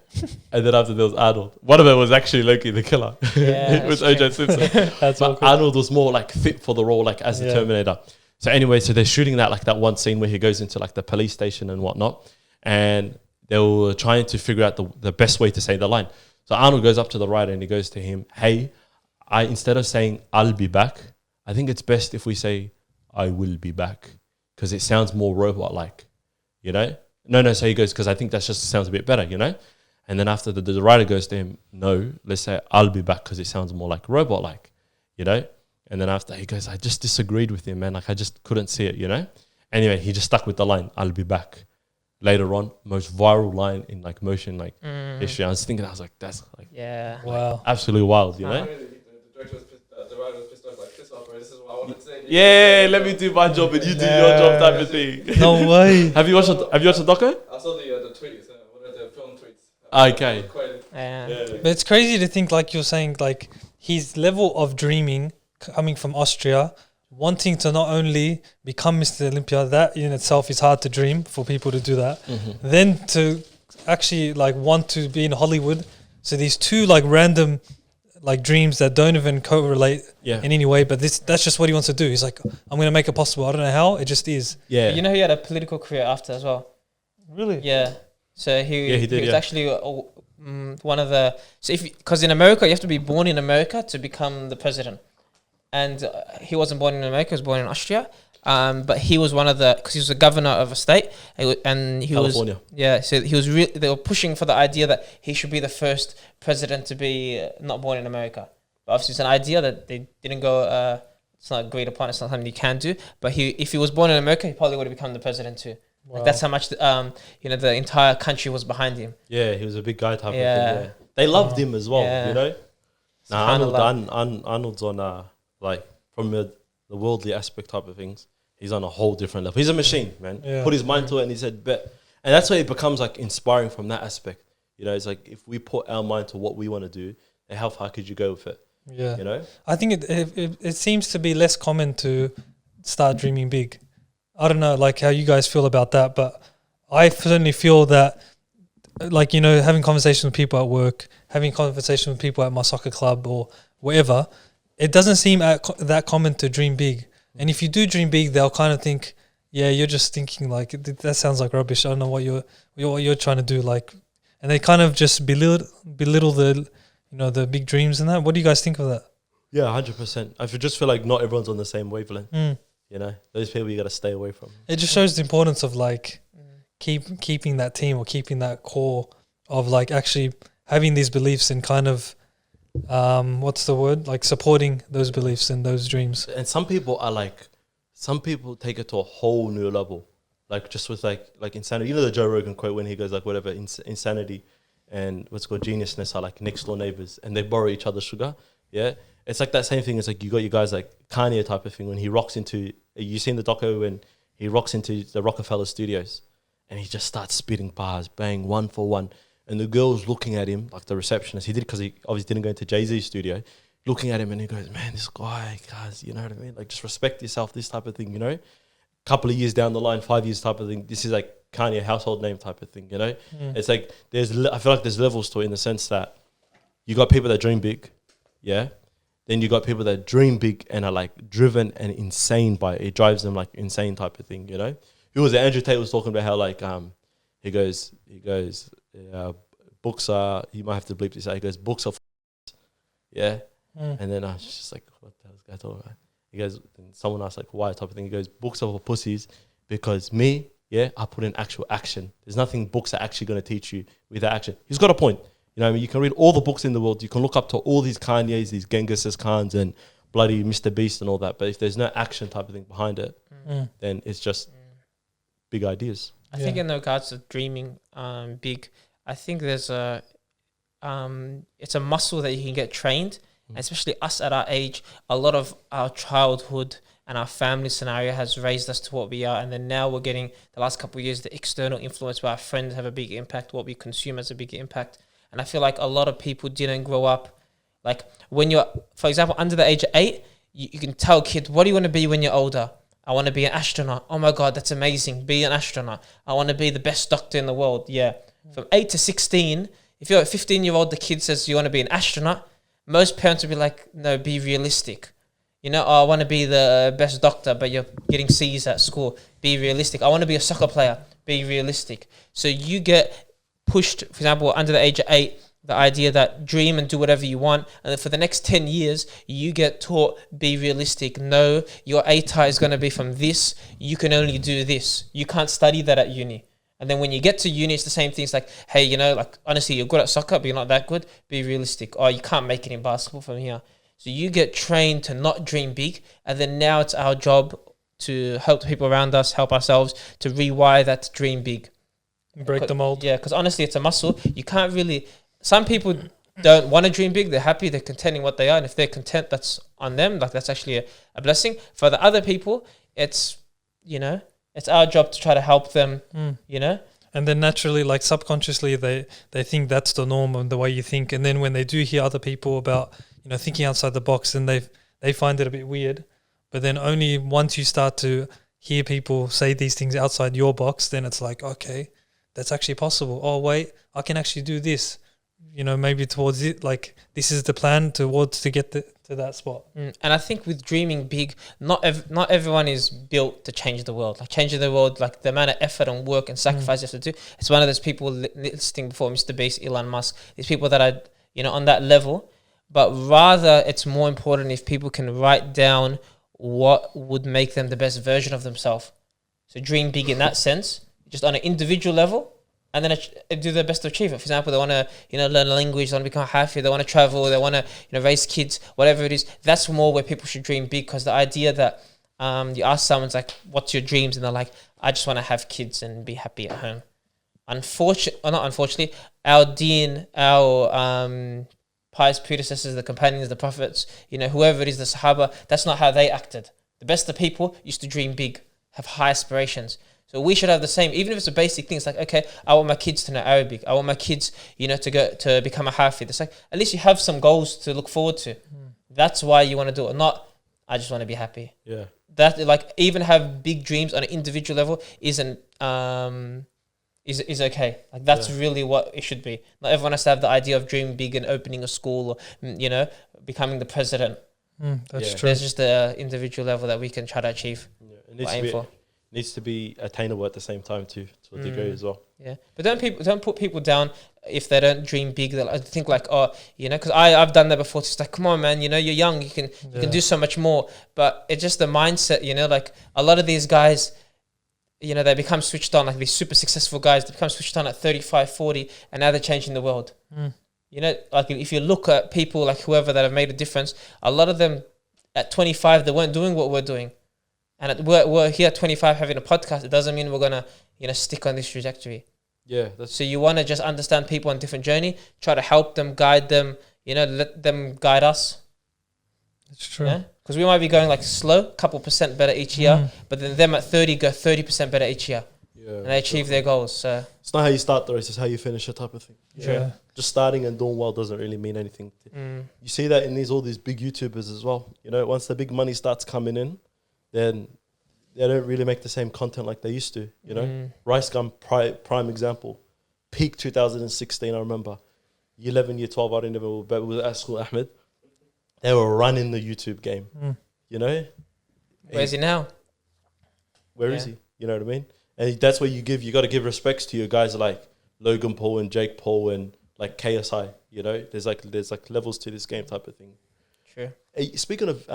[SPEAKER 1] and then after there was Arnold. One of them was actually Loki the killer.
[SPEAKER 2] Yeah,
[SPEAKER 1] it was
[SPEAKER 2] that's
[SPEAKER 1] O.J. Simpson.
[SPEAKER 3] That's all
[SPEAKER 1] But
[SPEAKER 3] cool.
[SPEAKER 1] Arnold was more like fit for the role, like as the Terminator. So anyway, so they're shooting that one scene where he goes into like the police station and whatnot, and they were trying to figure out the best way to say the line. So Arnold goes up to the writer and he goes to him, "Hey, instead of saying I'll be back, I think it's best if we say I will be back because it sounds more robot-like, you know." No. So he goes, because I think that just sounds a bit better, you know. And then after the writer goes to him, "No, let's say I'll be back because it sounds more like robot-like, you know." And then after he goes, "I just disagreed with him, man. Like I just couldn't see it, you know." Anyway, he just stuck with the line, "I'll be back." Later on, most viral line in like motion history. I was thinking, I was like, that's like
[SPEAKER 2] Yeah.
[SPEAKER 3] Wow.
[SPEAKER 1] absolutely wild, you know.
[SPEAKER 4] The director was pissed, the writer was pissed off, like, piss off, bro. This is what I wanted to say.
[SPEAKER 1] Yeah, let me do my job and you do your job type of thing.
[SPEAKER 3] No way.
[SPEAKER 1] Have you watched the doco?
[SPEAKER 4] I saw the tweets, what are the film tweets?
[SPEAKER 1] Okay.
[SPEAKER 4] Quite,
[SPEAKER 2] Yeah.
[SPEAKER 3] But it's crazy to think, like you're saying, like his level of dreaming coming from Austria, wanting to not only become Mr. Olympia, that in itself is hard to dream for people to do that. Then to actually like want to be in Hollywood. So these 2 like random like dreams that don't even correlate in any way, but that's just what he wants to do. He's like, I'm going to make it possible. I don't know how, it just is.
[SPEAKER 1] Yeah.
[SPEAKER 2] You know, he had a political career after as well.
[SPEAKER 3] Really?
[SPEAKER 2] Yeah. So he
[SPEAKER 1] did,
[SPEAKER 2] was actually one of the. So because in America you have to be born in America to become the president, and he wasn't born in America; he was born in Austria. But he was one of the, because he was the governor of a state, and he
[SPEAKER 1] California.
[SPEAKER 2] So he was they were pushing for the idea that he should be the first president to be not born in America. But obviously, it's an idea that they didn't go. It's not agreed upon. It's not something you can do. But if he was born in America, he probably would have become the president too.
[SPEAKER 3] Wow.
[SPEAKER 2] Like that's how much the entire country was behind him.
[SPEAKER 1] Yeah, he was a big guy type of thing.
[SPEAKER 2] Yeah.
[SPEAKER 1] Yeah. They loved him as well,
[SPEAKER 2] Yeah.
[SPEAKER 1] you know.
[SPEAKER 2] SubhanAllah.
[SPEAKER 1] Arnold's on like from the worldly aspect type of things. He's on a whole different level. He's a machine, man.
[SPEAKER 3] Yeah.
[SPEAKER 1] Put his mind to it and he said, bet. And that's why it becomes like inspiring from that aspect. You know, it's like if we put our mind to what we want to do, then how far could you go with it?
[SPEAKER 3] Yeah.
[SPEAKER 1] You know?
[SPEAKER 3] I think it seems to be less common to start dreaming big. I don't know, like how you guys feel about that, but I certainly feel that, like, you know, having conversations with people at work, having conversations with people at my soccer club or wherever, it doesn't seem that common to dream big. And if you do dream big, they'll kind of think, yeah, you're just thinking like that sounds like rubbish. I don't know what you're trying to do, like, and they kind of just belittle the, you know, the big dreams and that. What do you guys think of that?
[SPEAKER 1] Yeah, 100%. I just feel like not everyone's on the same wavelength.
[SPEAKER 3] Mm.
[SPEAKER 1] You know, those people you got to stay away from.
[SPEAKER 3] It just shows the importance of like keeping that team or keeping that core of like actually having these beliefs and kind of what's the word, like supporting those beliefs and those dreams.
[SPEAKER 1] And some people take it to a whole new level, like just with like insanity. You know the Joe Rogan quote when he goes like whatever insanity and what's called geniusness are like next door neighbors and they borrow each other's sugar. Yeah, it's like that same thing. It's like you got you guys like Kanye type of thing when he rocks into. You seen the doco when he rocks into the Rockefeller Studios and he just starts spitting bars, bang, one for one. And the girl's looking at him, like the receptionist. He did because he obviously didn't go into Jay-Z's studio. Looking at him and he goes, man, this guy, guys, you know what I mean? Like, just respect yourself, this type of thing, you know? Couple of years down the line, 5 years type of thing. This is like Kanye household name type of thing, you know? It's like, I feel like there's levels to it in the sense that you got people that dream big, yeah? Then you got people that dream big and are like driven and insane by it. It drives them like insane type of thing, you know? Who was it? Andrew Tate was talking about how like, he goes, books are, you might have to bleep this out. He goes, books are yeah. And then I was just like, what the hell is this guy talking about? He goes, and someone asked like, why type of thing. He goes, books are for pussies because me, yeah, I put in actual action. There's nothing books are actually going to teach you without action. He's got a point. You know what I mean? You can read all the books in the world. You can look up to all these Kanye's, these Genghis Khans and bloody MrBeast and all that. But if there's no action type of thing behind it, then it's just big ideas.
[SPEAKER 2] I think in regards to dreaming big, I think there's it's a muscle that you can get trained, and especially us at our age. A lot of our childhood and our family scenario has raised us to what we are, and then now we're getting the last couple of years the external influence where our friends have a big impact, what we consume has a big impact. And I feel like a lot of people didn't grow up like when you're, for example, under the age of 8, you can tell kids, what do you want to be when you're older? I want to be an astronaut. Oh my God, that's amazing. Be an astronaut. I want to be the best doctor in the world. Yeah. From 8 to 16, if you're a 15-year-old, the kid says you want to be an astronaut, most parents would be like, no, be realistic. You know, oh, I want to be the best doctor, but you're getting C's at school. Be realistic. I want to be a soccer player. Be realistic. So you get pushed, for example, under the age of 8, the idea that dream and do whatever you want. And then for the next 10 years, you get taught, be realistic. No, your ATAR is going to be from this. You can only do this. You can't study that at uni. And then when you get to uni, it's the same thing. It's like, hey, you know, like, honestly, you're good at soccer, but you're not that good. Be realistic. Oh, you can't make it in basketball from here. So you get trained to not dream big. And then now it's our job to help the people around us, help ourselves to rewire that to dream big.
[SPEAKER 3] Break the mold.
[SPEAKER 2] Yeah, because honestly, it's a muscle. You can't really... Some people don't want to dream big. They're happy. They're content in what they are. And if they're content, that's on them. Like, that's actually a blessing. For the other people, it's, you know, it's our job to try to help them, you know.
[SPEAKER 3] And then naturally, like subconsciously, they think that's the norm and the way you think. And then when they do hear other people about, you know, thinking outside the box, then they find it a bit weird. But then only once you start to hear people say these things outside your box, then it's like, okay, that's actually possible. Oh, wait, I can actually do this. You know, maybe towards it, like this is the plan towards to get to that spot.
[SPEAKER 2] And I think with dreaming big, not everyone is built to change the world. Like changing the world, like the amount of effort and work and sacrifice you have to do. It's one of those people listing before MrBeast, Elon Musk. These people that are, you know, on that level. But rather, it's more important if people can write down what would make them the best version of themselves. So dream big in that sense, just on an individual level. And then do their best to achieve it. For example, they want to, you know, learn a language, they want to become happy, they want to travel, they want to, you know, raise kids, whatever it is. That's more where people should dream big, because the idea that you ask someone's like, what's your dreams? And they're like, I just want to have kids and be happy at home. Unfortunately, our deen, our pious predecessors, the companions, the prophets, you know, whoever it is, the Sahaba, that's not how they acted. The best of people used to dream big, have high aspirations. So we should have the same, even if it's a basic thing. It's like, okay, I want my kids to know Arabic. I want my kids, you know, to become a Hafid. It's like, at least you have some goals to look forward to. That's why you want to do it. Not, I just want to be happy.
[SPEAKER 1] Yeah.
[SPEAKER 2] That, like, even have big dreams on an individual level isn't, is okay. Like, that's really what it should be. Not everyone has to have the idea of dreaming big and opening a school or, you know, becoming the president.
[SPEAKER 3] That's true.
[SPEAKER 2] There's just the individual level that we can try to achieve.
[SPEAKER 1] Yeah. Aim for. Needs to be attainable at the same time too, to a degree as well.
[SPEAKER 2] Yeah, but don't put people down if they don't dream big. They'll think like, oh, you know, because I've done that before. It's like, come on, man, you know, you're young, you can do so much more. But it's just the mindset, you know. Like a lot of these guys, you know, they become switched on. Like these super successful guys, they become switched on at 35, 40, and now they're changing the world. You know, like if you look at people like whoever that have made a difference, a lot of them at 25 they weren't doing what we're doing. And we're here at 25 having a podcast. It doesn't mean we're going to, you know, stick on this trajectory.
[SPEAKER 1] Yeah.
[SPEAKER 2] So you want to just understand people on different journey, try to help them, guide them, you know, let them guide us.
[SPEAKER 3] That's true.
[SPEAKER 2] Yeah? Because we might be going like slow, couple percent better each year, but then them at 30 go 30% better each year. Yeah. And they achieve their goals. So
[SPEAKER 1] it's not how you start the race, it's how you finish it type of thing.
[SPEAKER 3] Yeah.
[SPEAKER 1] Just starting and doing well doesn't really mean anything. You see that in all these big YouTubers as well. You know, once the big money starts coming in, then they don't really make the same content like they used to, you know. Rice Gum, prime example. Peak 2016, I remember. Year 11, year 12, I don't know, but it was at school, Ahmed. They were running the YouTube game, you know.
[SPEAKER 2] Where's he now?
[SPEAKER 1] Where is he? You know what I mean? And that's where you got to give respects to your guys like Logan Paul and Jake Paul and like KSI, you know. There's like levels to this game type of thing.
[SPEAKER 2] True.
[SPEAKER 1] Hey, speaking of...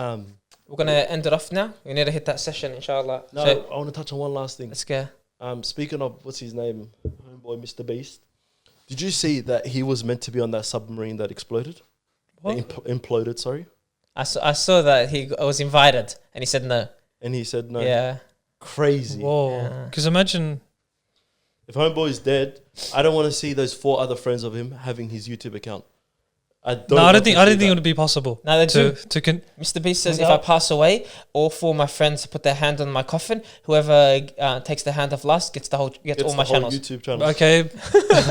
[SPEAKER 2] we're going to end it off now. We need to hit that session, inshallah.
[SPEAKER 1] No, so, I want to touch on one last thing.
[SPEAKER 2] Let's go.
[SPEAKER 1] Speaking of, what's his name? Homeboy, MrBeast. Did you see that he was meant to be on that submarine that exploded? Imploded, sorry.
[SPEAKER 2] I saw that he was invited and he said no.
[SPEAKER 1] And he said no.
[SPEAKER 2] Yeah.
[SPEAKER 1] Crazy.
[SPEAKER 3] Whoa. Because imagine...
[SPEAKER 1] If Homeboy's dead, I don't want to see those 4 other friends of him having his YouTube account. I don't.
[SPEAKER 3] No, I don't think it
[SPEAKER 1] that.
[SPEAKER 3] would be possible.
[SPEAKER 2] No, they do.
[SPEAKER 3] Mr.
[SPEAKER 2] Mr. Beast says if I pass away, all 4 of my friends put their hand on my coffin. Whoever takes their hand off last gets all my channels.
[SPEAKER 1] YouTube channels.
[SPEAKER 3] Okay,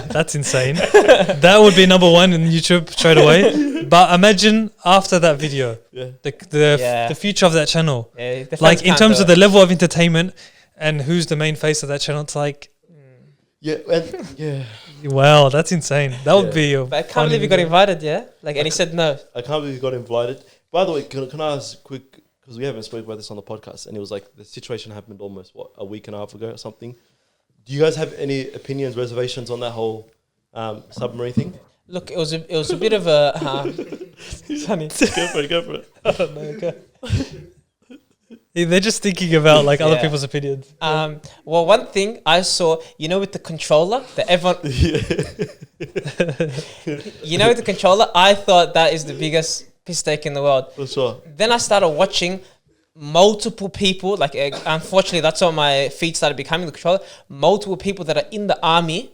[SPEAKER 3] that's insane. That would be number 1 in YouTube straight away. But imagine after that video, the future of that channel.
[SPEAKER 2] Yeah,
[SPEAKER 3] like in terms of the level of entertainment and who's the main face of that channel, it's like.
[SPEAKER 1] Yeah.
[SPEAKER 3] Wow, that's insane. That would be.
[SPEAKER 2] But I can't believe he got invited. Yeah, like, and he said no.
[SPEAKER 1] I can't believe he got invited. By the way, can I ask quick, because we haven't spoken about this on the podcast, and it was like the situation happened almost a week and a half ago or something. Do you guys have any opinions, reservations on that whole submarine thing?
[SPEAKER 2] Look, it was a bit of a. Funny.
[SPEAKER 1] Go for it.
[SPEAKER 3] Oh, no, okay. They're just thinking about like other people's opinions.
[SPEAKER 2] Well, one thing I saw, with the controller, that everyone, with the controller, I thought that is the biggest mistake in the world.
[SPEAKER 1] For sure.
[SPEAKER 2] Then I started watching multiple people, like unfortunately that's what my feed started becoming, the controller, multiple people that are in the army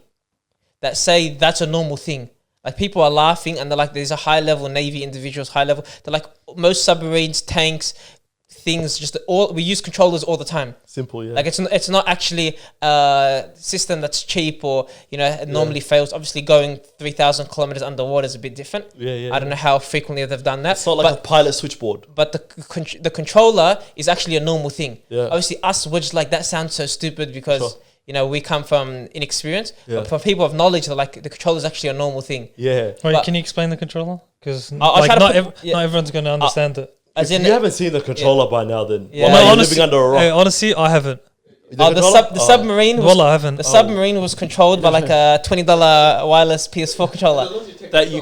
[SPEAKER 2] that say that's a normal thing. Like, people are laughing and they're like, there's a high level Navy individuals, high level. They're like, most submarines, tanks, things, we use controllers all the time.
[SPEAKER 1] Simple, yeah.
[SPEAKER 2] Like, it's not actually a system that's cheap or it normally fails. Obviously, going 3,000 kilometers underwater is a bit different.
[SPEAKER 1] Yeah.
[SPEAKER 2] I don't know how frequently they've done that.
[SPEAKER 1] It's not like a pilot switchboard.
[SPEAKER 2] But the controller is actually a normal thing.
[SPEAKER 1] Yeah.
[SPEAKER 2] Obviously, us, we're just like, that sounds so stupid because we come from inexperience.
[SPEAKER 1] Yeah.
[SPEAKER 2] But for people of knowledge, they're like, the controller is actually a normal thing.
[SPEAKER 1] Yeah.
[SPEAKER 3] Wait, can you explain the controller? Because
[SPEAKER 2] not
[SPEAKER 3] everyone's going to understand it.
[SPEAKER 1] If you haven't seen the controller by now, then
[SPEAKER 2] Yeah.
[SPEAKER 1] you're
[SPEAKER 3] honestly,
[SPEAKER 1] living under a rock.
[SPEAKER 3] Honestly, I haven't.
[SPEAKER 2] The submarine was,
[SPEAKER 3] I haven't.
[SPEAKER 2] the submarine was controlled by like a $20 wireless PS4 controller.
[SPEAKER 1] That you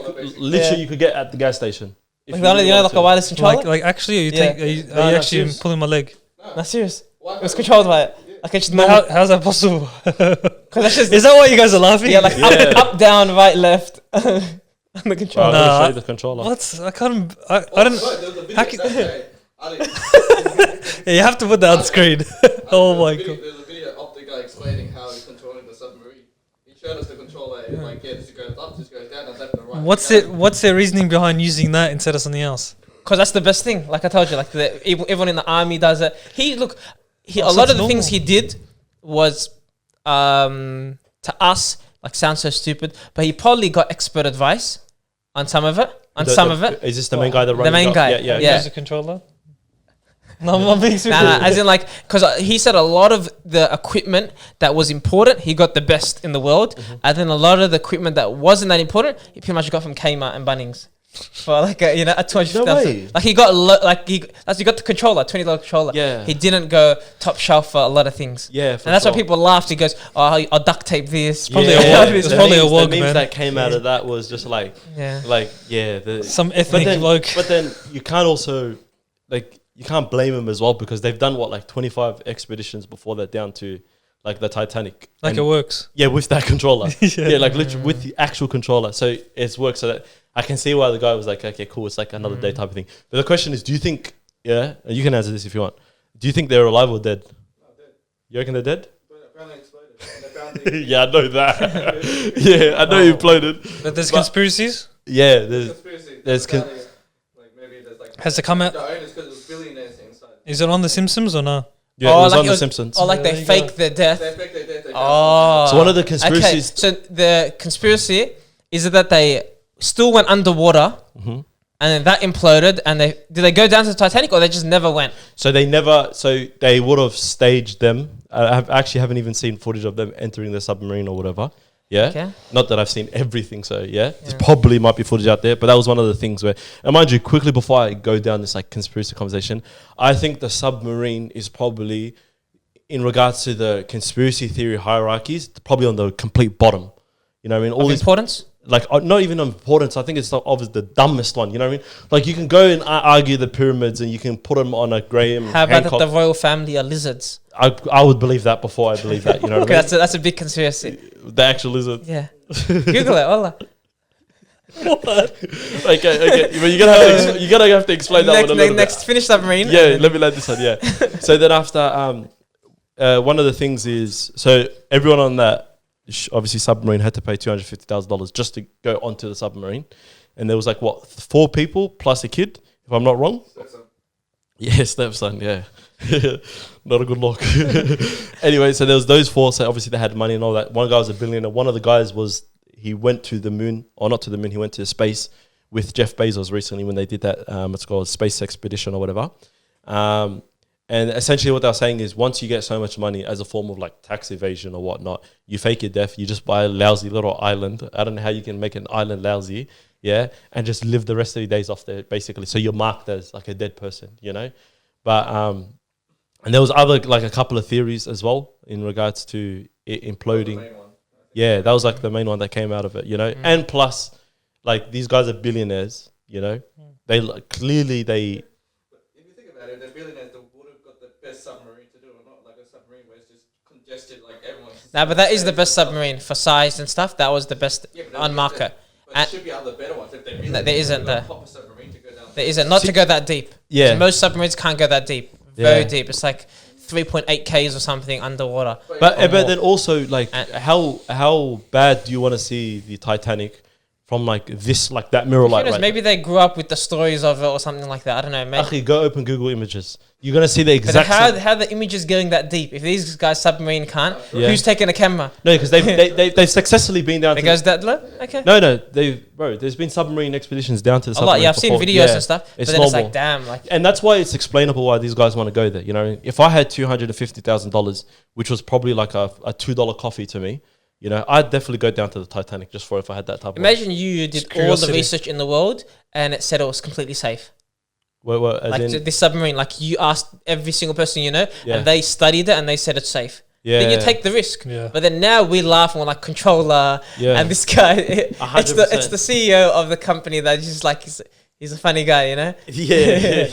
[SPEAKER 1] could get at the gas station.
[SPEAKER 2] Like, like a wireless controller?
[SPEAKER 3] Like actually, are you actually
[SPEAKER 1] serious?
[SPEAKER 3] pulling my leg?
[SPEAKER 2] No, serious. It was controlled by it. Like, it's just
[SPEAKER 3] How's that possible?
[SPEAKER 2] that's just,
[SPEAKER 3] Is that why you guys are laughing?
[SPEAKER 2] yeah, like up, down, right, left. On the controller.
[SPEAKER 1] Let me
[SPEAKER 3] Nah.
[SPEAKER 1] show you the controller.
[SPEAKER 3] What? I can't. I don't.
[SPEAKER 4] There was a video
[SPEAKER 3] How can-
[SPEAKER 4] that day.
[SPEAKER 3] Yeah, you have to put that on screen. Oh my god.
[SPEAKER 4] There's a video of the guy explaining how he's controlling the submarine. He showed us the controller, and like, this goes up, this goes down, and left and right.
[SPEAKER 3] What's their reasoning behind using that instead of something else?
[SPEAKER 2] Because that's the best thing. Like I told you, like everyone in the army does it. A
[SPEAKER 3] so
[SPEAKER 2] lot
[SPEAKER 3] it's
[SPEAKER 2] of the things
[SPEAKER 3] normal.
[SPEAKER 2] he did was to us like sound so stupid, but he probably got expert advice on some of it.
[SPEAKER 1] Is this the main guy that runs
[SPEAKER 2] The main guy,
[SPEAKER 1] Yeah.
[SPEAKER 2] yeah.
[SPEAKER 3] Use a controller. No, I'm not being serious.
[SPEAKER 2] Nah, as in like, because he said a lot of the equipment that was important, he got the best in the world, and then a lot of the equipment that wasn't that important, he pretty much got from Kmart and Bunnings. For like a
[SPEAKER 1] No way.
[SPEAKER 2] 250,000. Like he got he got the controller, $20 controller.
[SPEAKER 1] Yeah.
[SPEAKER 2] He didn't go top shelf for a lot of things.
[SPEAKER 1] Yeah,
[SPEAKER 2] And that's why people laughed. He goes, "Oh, I'll duct tape this."
[SPEAKER 3] Probably
[SPEAKER 1] Yeah.
[SPEAKER 3] a wog.
[SPEAKER 1] The
[SPEAKER 3] It's probably a
[SPEAKER 1] memes-
[SPEAKER 3] wog,
[SPEAKER 1] the memes
[SPEAKER 3] man.
[SPEAKER 1] that came out of that was just like,
[SPEAKER 2] Yeah.
[SPEAKER 3] Some ethnic bloke.
[SPEAKER 1] But then you can't also, like, you can't blame them as well because they've done what, like 25 expeditions before that down to like the Titanic.
[SPEAKER 3] Like
[SPEAKER 1] And
[SPEAKER 3] it works.
[SPEAKER 1] yeah, with that controller.
[SPEAKER 3] Yeah.
[SPEAKER 1] Yeah, like literally with the actual controller. So it's worked. So that I can see why the guy was like, okay, cool. It's like another day type of thing. But the question is, do you think, and you can answer this if you want. Do you think they're alive or dead? You reckon they're dead?
[SPEAKER 4] But apparently exploded. And they found the
[SPEAKER 1] Yeah, I know that. Yeah, I know you imploded.
[SPEAKER 3] But there's conspiracies.
[SPEAKER 1] Yeah, there's
[SPEAKER 4] conspiracy.
[SPEAKER 1] There's
[SPEAKER 4] Apparently, like maybe there's like
[SPEAKER 3] Has it come out?
[SPEAKER 4] the owners because it was billionaires inside.
[SPEAKER 3] Is it on The Simpsons or no?
[SPEAKER 1] yeah,
[SPEAKER 2] Oh,
[SPEAKER 1] it was
[SPEAKER 2] like
[SPEAKER 1] on
[SPEAKER 2] it
[SPEAKER 1] The
[SPEAKER 2] was-
[SPEAKER 1] Simpsons.
[SPEAKER 2] Or like
[SPEAKER 3] There
[SPEAKER 2] they
[SPEAKER 3] you
[SPEAKER 2] fake their death.
[SPEAKER 4] They faked their death. They
[SPEAKER 2] Oh.
[SPEAKER 1] So one of the
[SPEAKER 2] Okay,
[SPEAKER 1] conspiracies.
[SPEAKER 2] so the conspiracy is it that they still went underwater
[SPEAKER 1] Mhm.
[SPEAKER 2] and then that imploded and did they go down to the Titanic or they just never went?
[SPEAKER 1] So they would have staged them. I haven't even seen footage of them entering the submarine or whatever. Yeah.
[SPEAKER 2] Okay.
[SPEAKER 1] Not that I've seen everything. So yeah, there's probably might be footage out there, but that was one of the things where, and mind you, quickly before I go down this like conspiracy conversation, I think the submarine is probably, in regards to the conspiracy theory hierarchies, probably on the complete bottom. You know what I mean? All
[SPEAKER 2] Of
[SPEAKER 1] these
[SPEAKER 2] importance?
[SPEAKER 1] like not even of importance. I think it's obviously the dumbest one. You know what I mean? Like you can go and argue the pyramids and you can put them on a Graham.
[SPEAKER 2] How about that
[SPEAKER 1] Hancock.
[SPEAKER 2] the royal family are lizards?
[SPEAKER 1] I would believe that before I believe that. You know what I mean?
[SPEAKER 2] That's a big conspiracy.
[SPEAKER 1] The actual lizard.
[SPEAKER 2] Yeah. Google it. Wallah.
[SPEAKER 1] Okay. But you're gonna have to explain that one a little
[SPEAKER 2] Next, finish submarine.
[SPEAKER 1] bit. Yeah, let me let this one. Yeah. So then after one of the things is, so everyone on that obviously submarine had to pay $250,000 just to go onto the submarine. and there was like what 4 people plus a kid, if I'm not wrong. Yeah, stepson. Yeah, not a good look. Anyway, so there was those 4. So obviously they had money and all that. One guy was a billionaire. One of the guys he went to the moon, or not to the moon. He went to space with Jeff Bezos recently when they did that. It's called Space Expedition or whatever. And essentially what they're saying is once you get so much money as a form of like tax evasion or whatnot, you fake your death, you just buy a lousy little island. I don't know how you can make an island lousy, yeah, and just live the rest of your days off there, basically. So you're marked as like a dead person, you know? But, and there was other, like a couple of theories as well in regards to it imploding. Yeah, that was like the main one that came out of it, you know? And plus, like these guys are billionaires, you know? They clearly,
[SPEAKER 4] But if you think about it, they're billionaires that would have got the best submarine to do it, not like a submarine where it's just congested, like everyone's.
[SPEAKER 2] Nah, but that is the best submarine for size and stuff. That was the best on market.
[SPEAKER 4] But there should be other better ones if they're
[SPEAKER 2] No, there isn't
[SPEAKER 4] a
[SPEAKER 2] there.
[SPEAKER 4] proper submarine to go down.
[SPEAKER 2] There isn't, not to go that deep.
[SPEAKER 1] Yeah.
[SPEAKER 2] So most submarines can't go that deep. Very
[SPEAKER 1] Yeah.
[SPEAKER 2] deep. It's like 3.8 Ks or something underwater.
[SPEAKER 1] But
[SPEAKER 2] Or more.
[SPEAKER 1] then also like how bad do you want to see the Titanic from like this, like that mirror light?
[SPEAKER 2] Who knows,
[SPEAKER 1] Right
[SPEAKER 2] maybe they grew up with the stories of it or something like that. I don't know. Maybe.
[SPEAKER 1] Actually, go open Google Images. You're gonna see the
[SPEAKER 2] But
[SPEAKER 1] exact.
[SPEAKER 2] how the images going that deep? If these guys submarine can't,
[SPEAKER 1] Yeah.
[SPEAKER 2] who's taking a camera?
[SPEAKER 1] No, because they've successfully been down.
[SPEAKER 2] It
[SPEAKER 1] To
[SPEAKER 2] goes that low. Okay.
[SPEAKER 1] no, there's been submarine expeditions down to the
[SPEAKER 2] A
[SPEAKER 1] submarine.
[SPEAKER 2] lot. Yeah, I've seen
[SPEAKER 1] before.
[SPEAKER 2] videos
[SPEAKER 1] Yeah,
[SPEAKER 2] and stuff. But
[SPEAKER 1] it's
[SPEAKER 2] then it's
[SPEAKER 1] normal.
[SPEAKER 2] like, damn, like.
[SPEAKER 1] And that's why it's explainable why these guys want to go there. You know, if I had $250,000, which was probably like a $2 coffee to me, you know, I'd definitely go down to the Titanic just for if I had that type of.
[SPEAKER 2] Imagine you did all the
[SPEAKER 3] curiosity.
[SPEAKER 2] research in the world and it said it was completely safe.
[SPEAKER 1] Well, as
[SPEAKER 2] Like
[SPEAKER 1] in,
[SPEAKER 2] this submarine, like you asked every single person you know,
[SPEAKER 1] Yeah.
[SPEAKER 2] and they studied it and they said it's safe.
[SPEAKER 1] yeah,
[SPEAKER 2] Then you take the risk.
[SPEAKER 3] Yeah.
[SPEAKER 2] But then now we laugh and we're like controller,
[SPEAKER 1] Yeah.
[SPEAKER 2] and this guy, it's
[SPEAKER 1] 100%.
[SPEAKER 2] the CEO of the company that just like he's a funny guy, you know.
[SPEAKER 1] yeah.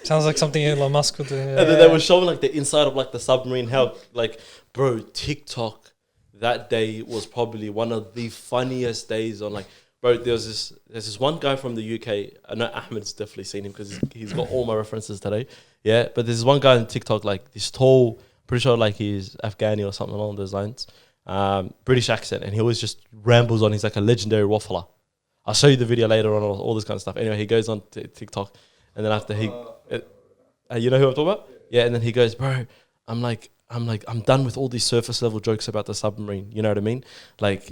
[SPEAKER 3] Sounds like something Elon Musk would do. Yeah.
[SPEAKER 1] And then they were showing like the inside of like the submarine. How like, bro, TikTok that day was probably one of the funniest days on like. Bro, there's this one guy from the UK. I know Ahmed's definitely seen him because he's got all my references today. Yeah, but there's one guy on TikTok, like this tall, pretty sure like he's Afghani or something along those lines. British accent, and he always just rambles on. He's like a legendary waffler. I'll show you the video later on, all this kind of stuff. Anyway, he goes on TikTok, and then after you know who I'm talking about? Yeah, and then he goes, bro, I'm done with all these surface level jokes about the submarine. You know what I mean? Like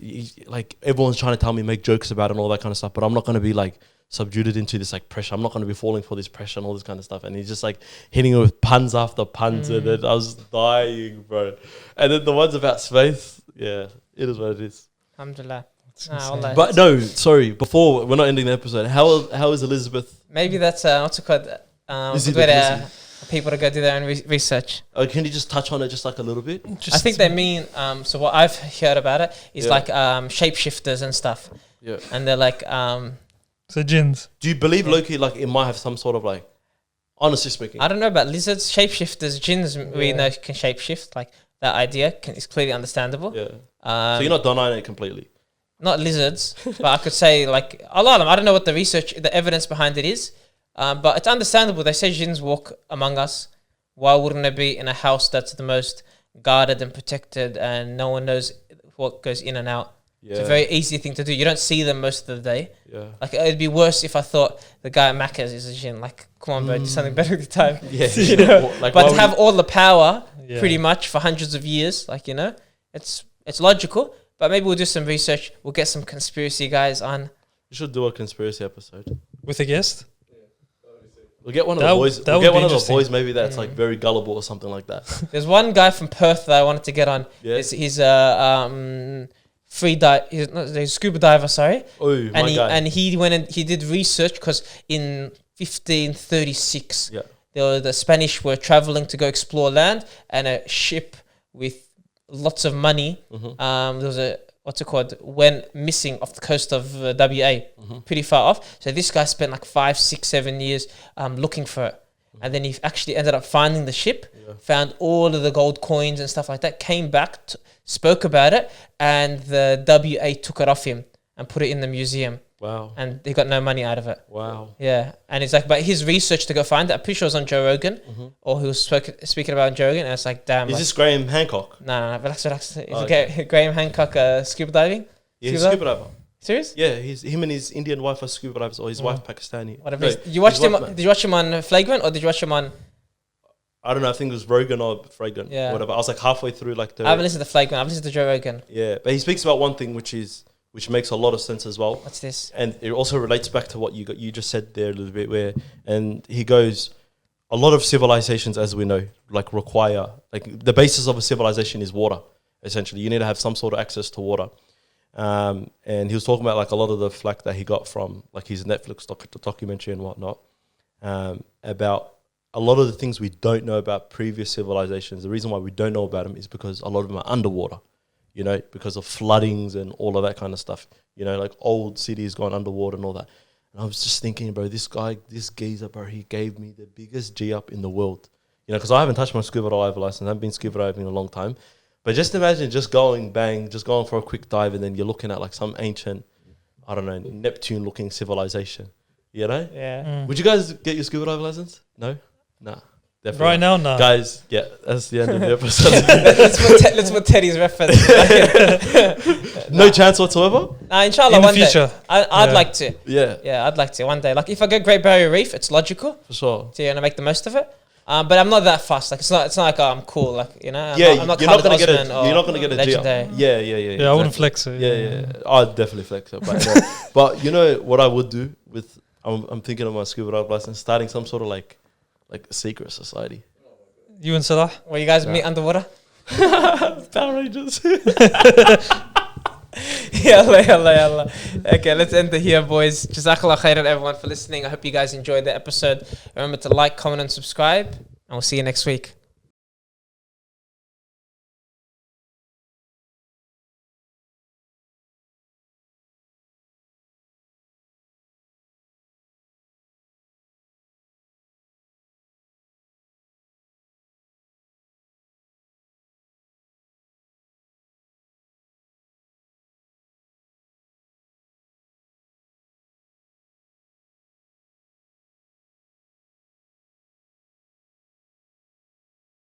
[SPEAKER 1] everyone's trying to tell me make jokes about it and all that kind of stuff, but I'm not going to be like subdued into this like pressure. I'm not going to be falling for this pressure and all this kind of stuff. And he's just like hitting it with puns after puns, and then I was dying, bro. And then the ones about space, yeah, it is what it is.
[SPEAKER 2] Alhamdulillah.
[SPEAKER 3] It's
[SPEAKER 2] Nah,
[SPEAKER 3] insane.
[SPEAKER 2] wallah.
[SPEAKER 1] But no, sorry. Before we're not ending the episode, how is Elizabeth?
[SPEAKER 2] Maybe that's what's it called?
[SPEAKER 1] Is
[SPEAKER 2] Good
[SPEAKER 1] it
[SPEAKER 2] way for people to go do their own research.
[SPEAKER 1] Can you just touch on it just like a little bit?
[SPEAKER 2] I think they mean so what I've heard about it is
[SPEAKER 1] Yeah.
[SPEAKER 2] like shapeshifters and stuff,
[SPEAKER 1] Yeah.
[SPEAKER 2] and they're like
[SPEAKER 3] So jinns.
[SPEAKER 1] Do you believe Loki like it might have some sort of like, honestly speaking?
[SPEAKER 2] I don't know about lizards, shapeshifters, jinns. We know can shapeshift. Like that idea is clearly understandable.
[SPEAKER 1] Yeah. So you're not denying it completely.
[SPEAKER 2] Not lizards, but I could say like a lot of them. I don't know what the evidence behind it is, but it's understandable. They say jinns walk among us. Why wouldn't it be in a house that's the most guarded and protected, and no one knows what goes in and out?
[SPEAKER 1] Yeah.
[SPEAKER 2] It's a very easy thing to do. You don't see them most of the day.
[SPEAKER 1] Yeah.
[SPEAKER 2] Like it'd be worse if I thought the guy at Macca's is a jinn. Like, come on, bro, do something better with your time.
[SPEAKER 1] Yeah.
[SPEAKER 2] You know?
[SPEAKER 1] Like,
[SPEAKER 2] But
[SPEAKER 1] why
[SPEAKER 2] to
[SPEAKER 1] would
[SPEAKER 2] have all the power,
[SPEAKER 3] Yeah.
[SPEAKER 2] pretty much for hundreds of years, like it's logical. But maybe we'll do some research. We'll get some conspiracy guys on.
[SPEAKER 1] you should do a conspiracy episode.
[SPEAKER 3] With a guest?
[SPEAKER 1] We'll get one of
[SPEAKER 3] That
[SPEAKER 1] the
[SPEAKER 3] w-
[SPEAKER 1] boys.
[SPEAKER 3] that
[SPEAKER 1] We'll
[SPEAKER 3] would
[SPEAKER 1] get
[SPEAKER 3] be
[SPEAKER 1] one of the
[SPEAKER 3] interesting.
[SPEAKER 1] boys maybe that's like very gullible or something like that.
[SPEAKER 2] There's one guy from Perth that I wanted to get on.
[SPEAKER 1] Yeah.
[SPEAKER 2] He's a free dive. He's not he's a scuba diver. Sorry.
[SPEAKER 1] Oh, my
[SPEAKER 2] And
[SPEAKER 1] guy.
[SPEAKER 2] he went and he did research because in 1536
[SPEAKER 1] Yeah.
[SPEAKER 2] the Spanish were traveling to go explore land, and a ship with lots of money there was a what's it called went missing off the coast of WA, pretty far off. So this guy spent like 5, 6, 7 years looking for it, and then he actually ended up finding the ship, found all of the gold coins and stuff like that, came back, spoke about it, and the WA took it off him and put it in the museum,
[SPEAKER 1] Wow.
[SPEAKER 2] and he got no money out of it.
[SPEAKER 1] Wow.
[SPEAKER 2] Yeah, and it's like, but his research to go find it, I'm pretty sure it was on Joe Rogan, or he was speaking about Joe Rogan, and it's like, damn.
[SPEAKER 1] Is
[SPEAKER 2] Like,
[SPEAKER 1] this Graham Hancock?
[SPEAKER 2] nah, relax. It's
[SPEAKER 1] Oh, okay.
[SPEAKER 2] Graham Hancock scuba diving.
[SPEAKER 1] Yeah, he's
[SPEAKER 2] Scuba?
[SPEAKER 1] scuba diver.
[SPEAKER 2] Serious?
[SPEAKER 1] Yeah, him and his Indian wife are scuba divers, or his wife Pakistani.
[SPEAKER 2] Whatever.
[SPEAKER 1] No,
[SPEAKER 2] Did you watch
[SPEAKER 1] his
[SPEAKER 2] him?
[SPEAKER 1] wife-
[SPEAKER 2] Did you watch him on Flagrant or did you watch him on?
[SPEAKER 1] I don't know. I think it was Rogan or Fragrant.
[SPEAKER 2] Yeah.
[SPEAKER 1] Whatever. I was like halfway through like
[SPEAKER 2] I haven't listened to Flagrant. I've listened to Joe Rogan.
[SPEAKER 1] Yeah, but he speaks about one thing which makes a lot of sense as well.
[SPEAKER 2] What's this?
[SPEAKER 1] And it also relates back to what you just said there a little bit, and he goes, a lot of civilizations, as we know, like require, like the basis of a civilization is water. Essentially, you need to have some sort of access to water. And he was talking about like a lot of the flack that he got from like his Netflix documentary and whatnot, about a lot of the things we don't know about previous civilizations. The reason why we don't know about them is because a lot of them are underwater, you know, because of floodings and all of that kind of stuff. You know, like old cities going underwater and all that. And I was just thinking, bro, this geezer, bro, he gave me the biggest G up in the world. You know, because I haven't touched my scuba diver license. I haven't been scuba diving in a long time. But just imagine just going for a quick dive, and then you're looking at like some ancient, I don't know, Neptune-looking civilization. You know?
[SPEAKER 2] Yeah.
[SPEAKER 1] Would you guys get your scuba diver license? No? Nah. Definitely
[SPEAKER 3] Right
[SPEAKER 1] not.
[SPEAKER 3] now, no.
[SPEAKER 1] Guys, yeah, that's the end of the episode.
[SPEAKER 2] let's put Teddy's reference.
[SPEAKER 1] No chance whatsoever?
[SPEAKER 2] Nah, inshallah,
[SPEAKER 3] In the
[SPEAKER 2] one
[SPEAKER 3] future.
[SPEAKER 2] day. I'd
[SPEAKER 3] Yeah.
[SPEAKER 2] like to.
[SPEAKER 1] Yeah,
[SPEAKER 2] Yeah, I'd like to one day. Like if I go Great Barrier Reef, it's logical
[SPEAKER 1] for sure.
[SPEAKER 2] to make the most of it. But I'm not that fast. Like it's not like I'm cool. Like I'm not
[SPEAKER 1] You're not
[SPEAKER 2] Khaled
[SPEAKER 1] gonna get
[SPEAKER 2] Osman
[SPEAKER 1] a. You're not gonna
[SPEAKER 2] or
[SPEAKER 1] get a G up.
[SPEAKER 2] Legendary.
[SPEAKER 1] Yeah.
[SPEAKER 3] Yeah, I wouldn't
[SPEAKER 1] exactly.
[SPEAKER 3] flex it.
[SPEAKER 1] Yeah. I'd definitely flex it. But you know what I would do with? I'm thinking of my scuba dive license, starting some sort of like a secret society.
[SPEAKER 3] You and Salah?
[SPEAKER 2] Where you guys meet underwater?
[SPEAKER 1] Power Rangers.
[SPEAKER 2] Yalla. Okay, let's end it here, boys. Jazakallah khairan, everyone, for listening. I hope you guys enjoyed the episode. Remember to like, comment, and subscribe. And we'll see you next week.